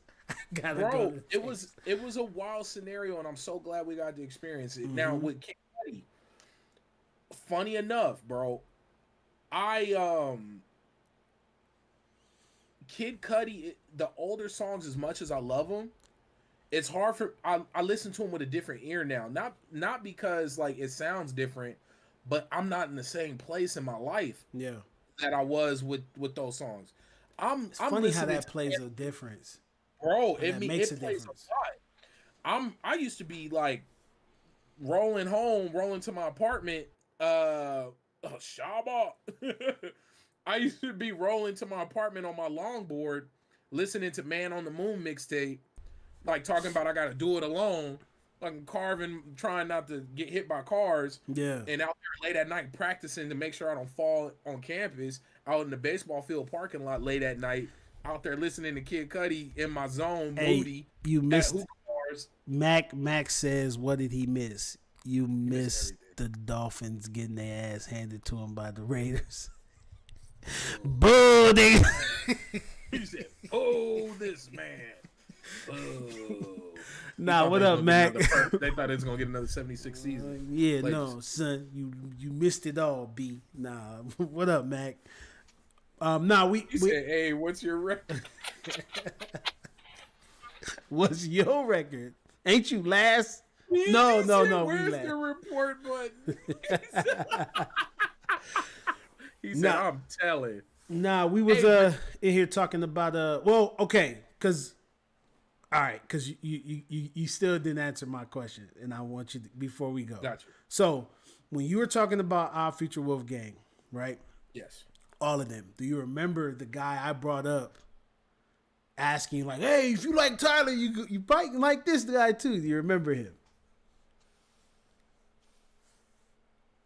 It was a wild scenario, and I'm so glad we got to experience it. Now with Kid Cudi, funny enough, bro, Kid Cudi, the older songs, as much as I love them, it's hard for I listen to them with a different ear now. Not because like it sounds different, but I'm not in the same place in my life. That I was with those songs. It's funny how that plays a difference, bro. It makes a difference. A lot. I used to be like rolling to my apartment. Shaba. I used to be rolling to my apartment on my longboard, listening to Man on the Moon mixtape, like talking about I gotta do it alone, like carving, trying not to get hit by cars. Yeah. And out there late at night practicing to make sure I don't fall on campus, out in the baseball field parking lot late at night, out there listening to Kid Cudi in my zone, booty. You missed Mac says, what did he miss? You missed the Dolphins getting their ass handed to him by the Raiders. Boo! He said, "Oh, this man." Oh. Nah, what up, Mac? They thought it was gonna get another 76 season. Yeah, no, son, you missed it all, B. Nah, what up, Mac? We said, "Hey, what's your record?" What's your record? Ain't you last? He No, said, we where's last. the report button? He said, Nah. I'm telling. Nah, we was in here talking about well, okay, cause all right, cause you still didn't answer my question, and I want you to, before we go. Gotcha. So when you were talking about our future Wolfgang, right? Yes. All of them. Do you remember the guy I brought up asking like, "Hey, if you like Tyler, you might like this guy too"? Do you remember him?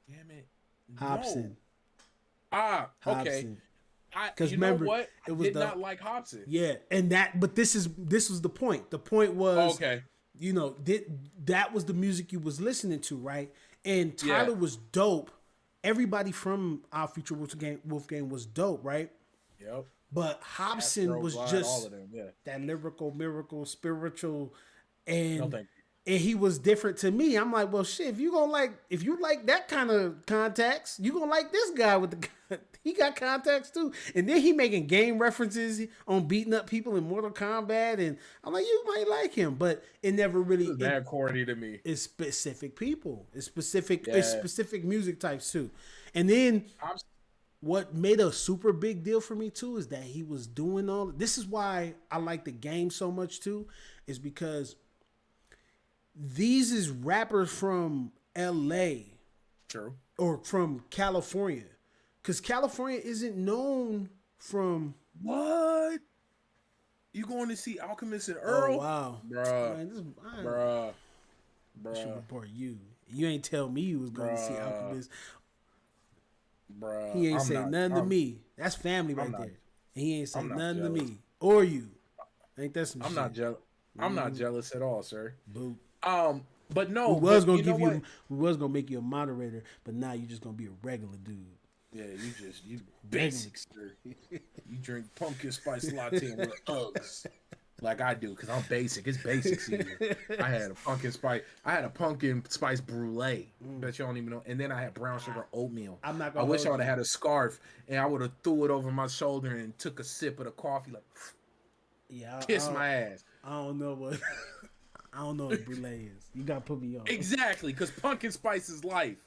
Damn it. Hobson. No. Ah, okay. Hobson. Because remember, know what? It I was did not like Hobson. Yeah, and but this was the point. The point was, okay, you know, that was the music you was listening to, right? And Tyler was dope. Everybody from our future Wolfgang was dope, right? Yep. But Hobson Astro, was Glide, just all of them, that lyrical, miracle, spiritual, and no, thank you. And he was different to me. I'm like, well, shit. If you like that kind of contacts, you gonna like this guy with the. He got contacts too, and then he making game references on beating up people in Mortal Kombat, and I'm like, you might like him, but it never really. It's that corny to me. It's specific people. It's specific. Yeah. It's specific music types too, and then. What made a super big deal for me too is that he was doing all. This is why I like the game so much too, is because these is rappers from LA, true, or from California, because California isn't known from what. You going to see Alchemist and Earl? Oh wow, bruh. I should report you. You ain't tell me you was going to see Alchemist. Bruh, he ain't say nothing to me. That's family right there. And he ain't say nothing to me or you. Ain't that some shit? I'm not jealous. I'm not jealous at all, sir. Boo. But no, we was gonna make you a moderator, but now you just gonna be a regular dude. Yeah, you basic, sir. You drink pumpkin spice latte and wear Uggs. Like I do, because I'm basic. It's basic season. I had a pumpkin spice brulee. Bet you don't even know. And then I had brown sugar oatmeal. I wish I would have had a scarf and I would have threw it over my shoulder and took a sip of the coffee, like kiss my ass. I don't know what brulee is. You gotta put me on. Exactly, because pumpkin spice is life.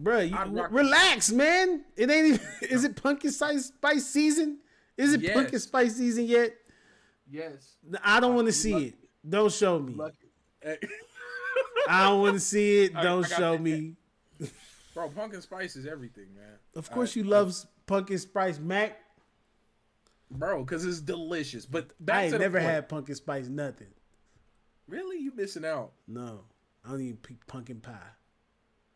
Bruh, relax, man. It ain't even. Is it pumpkin spice season? Is it pumpkin spice season yet? Yes. I don't want to see it. Don't show me. I don't want to see it. Don't show me. Bro, pumpkin spice is everything, man. Of course you love pumpkin spice, Mac. Bro, because it's delicious. But I ain't never had pumpkin spice nothing. Really? You missing out? No. I don't even pick pumpkin pie.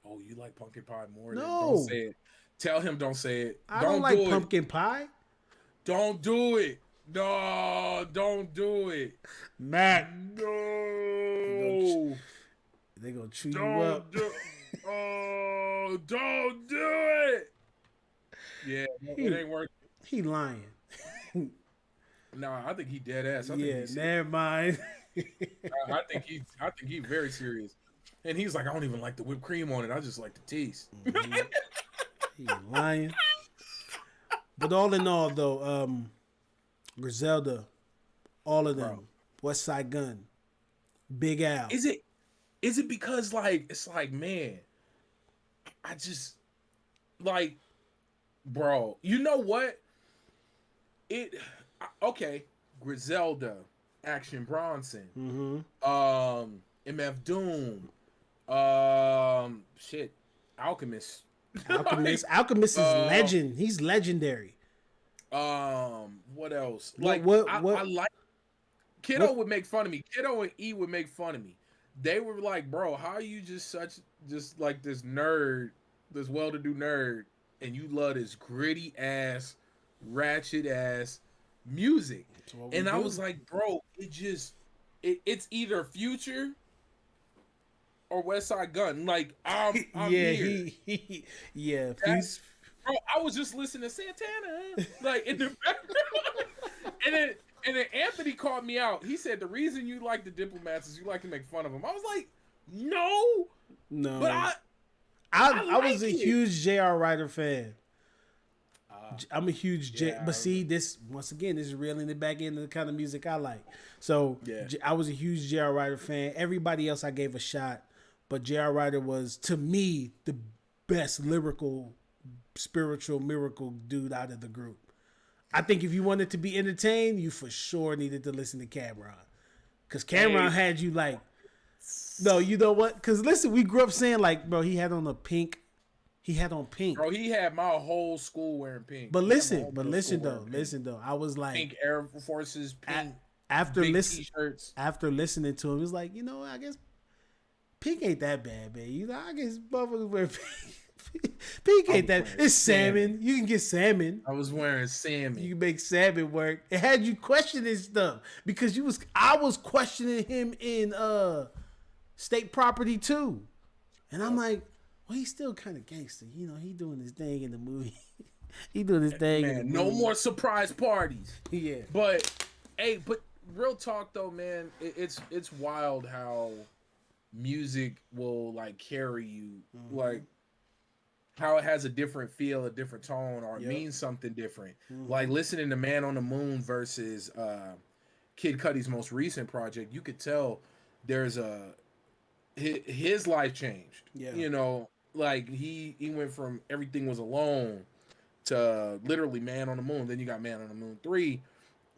Oh, you like pumpkin pie more? No. Don't say it. Tell him don't say it. I don't like pumpkin pie. Don't do it. No, don't do it. Mac. No. They gonna chew you up. Don't do it. Yeah, it ain't working. He lying. Nah, I think he dead ass. Never mind. I think he's very serious. And he's like, I don't even like the whipped cream on it. I just like the taste. He lying. But all in all, though, Griselda, all of them, Westside Gunn, Big Al. Is it because it's like, man, I just like, bro, you know what? Griselda, Action Bronson, MF Doom, Alchemist. Alchemist is legend. He's legendary. What else? What? I like Kiddo would make fun of me. Kiddo and E would make fun of me. They were like, bro, how are you just like this nerd, this well-to-do nerd, and you love this gritty ass, ratchet ass music? And I was like, bro, it's either Future or Westside Gunn. Like I'm here. Bro, I was just listening to Santana, like in the background, and then Anthony called me out. He said the reason you like the Diplomats is you like to make fun of them. I was like, no, but I was a huge J.R. Ryder fan. I'm a huge J. But see, this once again, this is reeling it back into the kind of music I like. So I was a huge J.R. Ryder fan. Everybody else I gave a shot, but J.R. Ryder was to me the best lyrical, spiritual miracle dude out of the group. I think if you wanted to be entertained, you for sure needed to listen to Cameron, because Cameron had you like, no, you know what? Because listen, we grew up saying like, bro, he had on pink. Bro, he had my whole school wearing pink. But listen though. I was like, pink Air Forces, pink after t-shirts. After listening to him, it was like, I guess pink ain't that bad, man. I guess motherfuckers wear pink. Pink ain't that. It's salmon. You can get salmon. I was wearing salmon. You can make salmon work. It had you questioning stuff because I was questioning him in State Property too, and I'm like, well, he's still kind of gangster. He doing his thing in the movie. He doing his thing. Man, in the movie. No more surprise parties. Yeah. But real talk though, man, it's wild how music will like carry you, like how it has a different feel, a different tone, or it means something different. Like listening to Man on the Moon versus Kid Cudi's most recent project, you could tell there's his life changed. Yeah. Like he went from Everything Was Alone to literally Man on the Moon. Then you got Man on the Moon 3.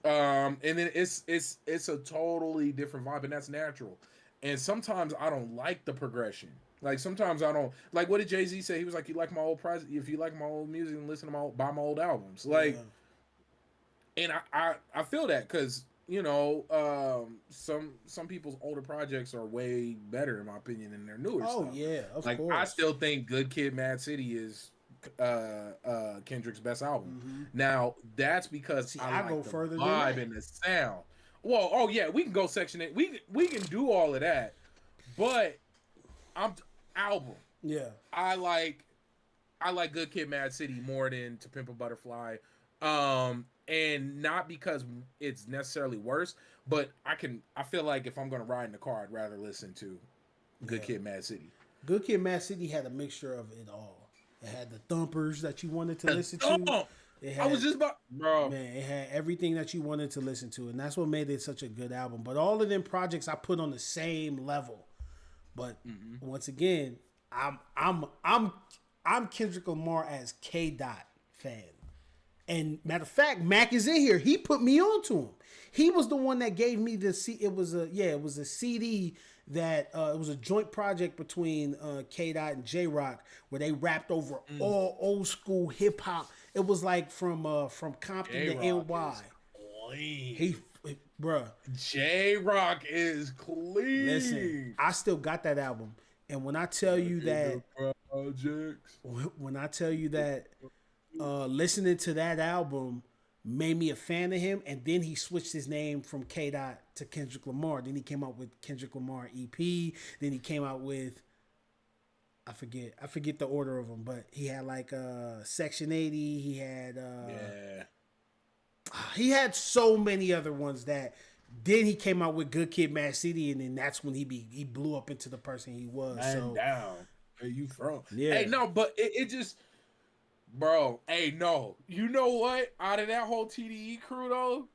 And then it's a totally different vibe, and that's natural. And sometimes I don't like the progression. Like sometimes I don't like, what did Jay-Z say? He was like, "You like my old project? If you like my old music, and listen to buy my old albums." Like, and I feel that because some people's older projects are way better in my opinion than their newer stuff. Oh yeah, of course. I still think Good Kid, Mad City is Kendrick's best album. Now that's because I like go the further vibe and the sound. Well, we can go section 8. We can do all of that, but album. Yeah, I like Good Kid, Mad City more than To Pimp a Butterfly, and not because it's necessarily worse, but I feel like if I'm gonna ride in the car, I'd rather listen to Good Kid, Mad City. Good Kid, Mad City had a mixture of it all. It had the thumpers that you wanted to listen to. I was just about, bro. Man, it had everything that you wanted to listen to, and that's what made it such a good album. But all of them projects I put on the same level. But once again, I'm Kendrick Lamar as K. Dot fan. And matter of fact, Mac is in here. He put me onto him. He was the one that gave me the it was a CD that it was a joint project between K. Dot and J Rock where they rapped over all old school hip hop. It was like from Compton to NY. Bruh. J Rock is clean. Listen, I still got that album, and when I tell you that, listening to that album made me a fan of him, and then he switched his name from K. Dot to Kendrick Lamar. Then he came out with Kendrick Lamar EP. Then he came out with I forget the order of them, but he had like Section 80. He had he had so many other ones that. Then he came out with Good Kid, Mad City, and then that's when he blew up into the person he was. Man down. Where you from? Yeah. Hey, no, but it just, bro. Hey, no. You know what? Out of that whole TDE crew, though,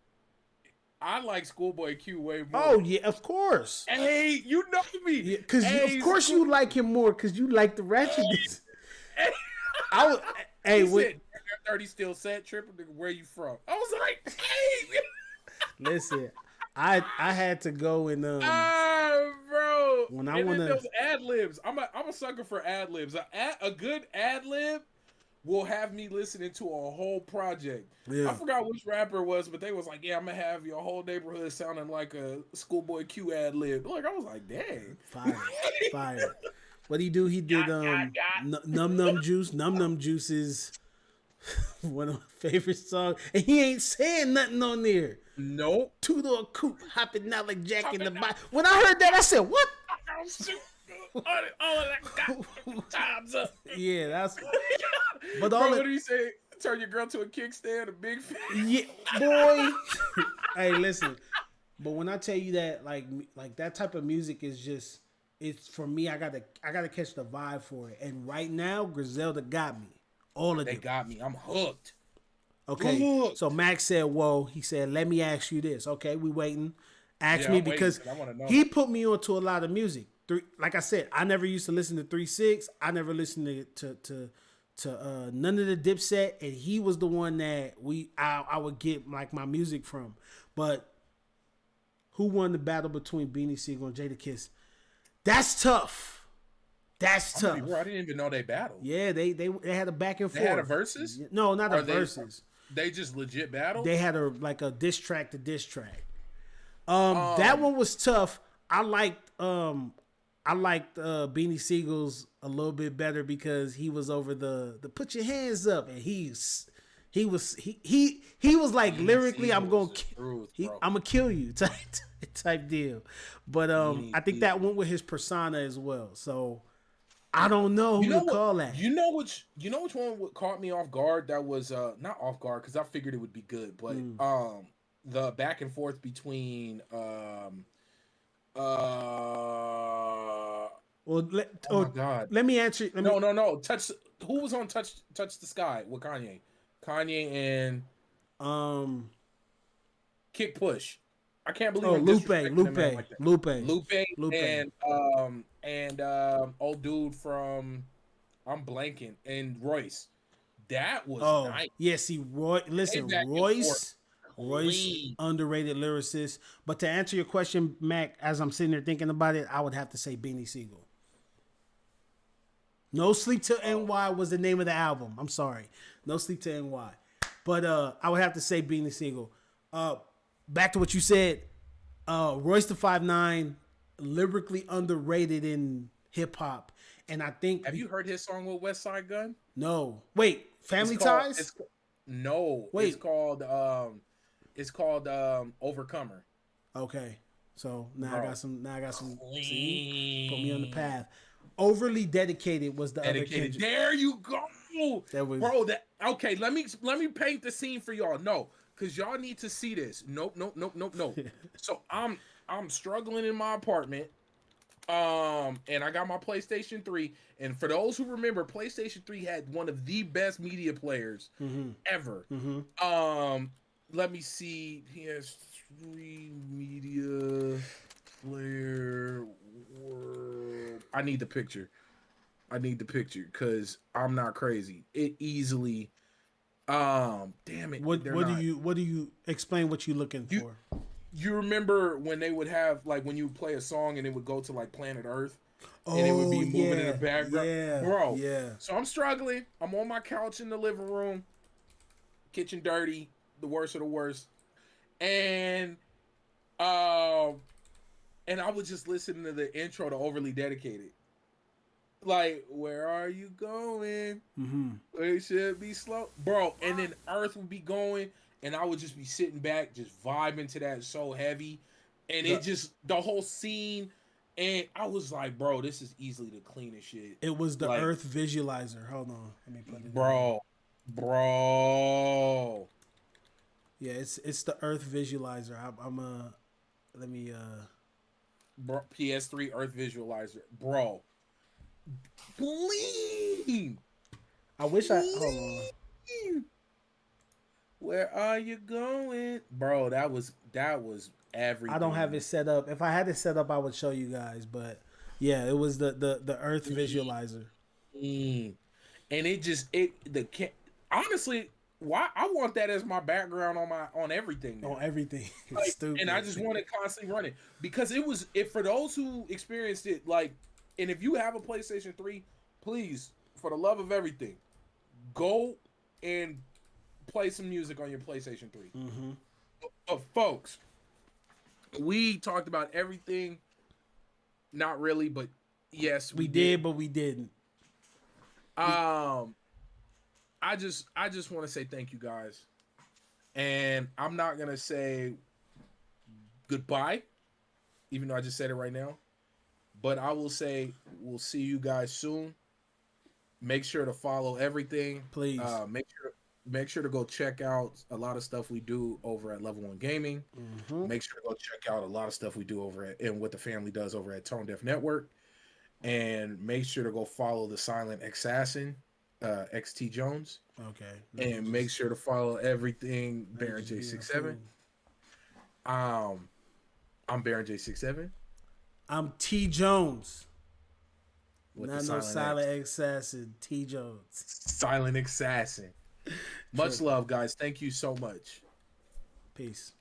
I like Schoolboy Q way more. Oh yeah, of course. Hey, you know me. Because of course you like him more because you like the ratchetness. When 30 still set tripping. Nigga, where you from? I was like, hey. Listen, I had to go and bro. When I want those ad libs, I'm a sucker for ad libs. A good ad lib will have me listening to a whole project. Yeah. I forgot which rapper it was, but they was like, "Yeah, I'm gonna have your whole neighborhood sounding like a Schoolboy Q ad lib." Like I was like, "Dang, fire!" What did he do? He did Num Num Juice. Num Num Juice is one of my favorite songs, and he ain't saying nothing on there. Nope. Two-door coupe hopping out like Jack in the Box. When I heard that, I said, "What?" all of that times up. Yeah, that's. But what do you say? Turn your girl to a kickstand, a big fan. Yeah, boy. Hey, listen. But when I tell you that, like that type of music is just, it's for me. I gotta catch the vibe for it. And right now, Griselda got me. All of them. They got me. I'm hooked. Okay, so Max said, "Whoa." He said, "Let me ask you this." Okay, we waiting. Ask me I'm waiting, because I want to know. he put me onto a lot of music. Like I said, I never used to listen to 3-6. I never listened to none of the Dipset, and he was the one that I would get like my music from. But who won the battle between Beanie Siegel and Jadakiss? That's tough. That's tough. Bro, I didn't even know they battled. Yeah, they had a back and forth. They had a versus? No, not a versus. They just legit battled? They had a diss track to diss track. That one was tough. I liked Beanie Siegel's a little bit better because he was over the put your hands up, and he was like lyrically, I'm gonna kill you type deal. But I think that went with his persona as well. So I don't know who to call that. You know which one caught me off guard? That was not off guard because I figured it would be good, but the back and forth between let me answer. No. Who was on Touch the Sky with Kanye? Kanye and Kick Push. I can't believe Lupe and old dude from I'm blanking and Royce. That was nice. Yeah, see, Royce underrated lyricist. But to answer your question, Mac, as I'm sitting there thinking about it, I would have to say Beanie Siegel. No Sleep Till NY was the name of the album. I'm sorry. No Sleep Till NY. But I would have to say Beanie Siegel. Back to what you said, Royce the 5'9", lyrically underrated in hip hop. And I think have you heard his song with Westside Gunn? No. Wait, Family Ties? It's called Overcomer. Okay. So now I got some see, put me on the path. Overly Dedicated was the other Kendrick. There you go. Okay, let me paint the scene for y'all. No, because y'all need to see this. Nope. So I'm struggling in my apartment. And I got my PlayStation 3. And for those who remember, PlayStation 3 had one of the best media players ever. Let me see. PS3 media player world. I need the picture because I'm not crazy. It easily. Damn it. What do you explain what you're looking for? You remember when they would have like when you play a song and it would go to like Planet Earth and it would be moving in the background, bro. Yeah. So I'm struggling. I'm on my couch in the living room, kitchen dirty, the worst of the worst, and I was just listening to the intro to Overly Dedicated. Like, where are you going? It should be slow, bro. And then Earth would be going. And I would just be sitting back, just vibing to that so heavy. And it just, the whole scene. And I was like, bro, this is easily the cleanest shit. It was the Earth Visualizer. Hold on. Let me put it Bro. Yeah, it's the Earth Visualizer. Bro, PS3 Earth Visualizer. Bro. Bleed. Hold on. Where are you going? Bro, that was everything. I don't have it set up. If I had it set up, I would show you guys. But yeah, it was the Earth Visualizer. And honestly, why I want that as my background on everything. Now. On everything. Like, stupid. And I just want it constantly running. Because for those who experienced it, like, and if you have a PlayStation 3, please, for the love of everything, go and play some music on your PlayStation 3. Folks, we talked about everything. Not really, but yes, we did, but we didn't. I just want to say thank you guys. And I'm not going to say goodbye, even though I just said it right now. But I will say we'll see you guys soon. Make sure to follow everything. Please. Make sure to go check out a lot of stuff we do over at Level 1 Gaming. Make sure to go check out a lot of stuff we do over at and what the family does over at Tone Def Network. And make sure to go follow the Silent Assassin, xTJones. Okay. And make sure to follow everything BaronJ67. I'm BaronJ67. I'm TJones. With Not the no silent assassin. TJones. Silent assassin. Much love, guys. Thank you so much. Peace.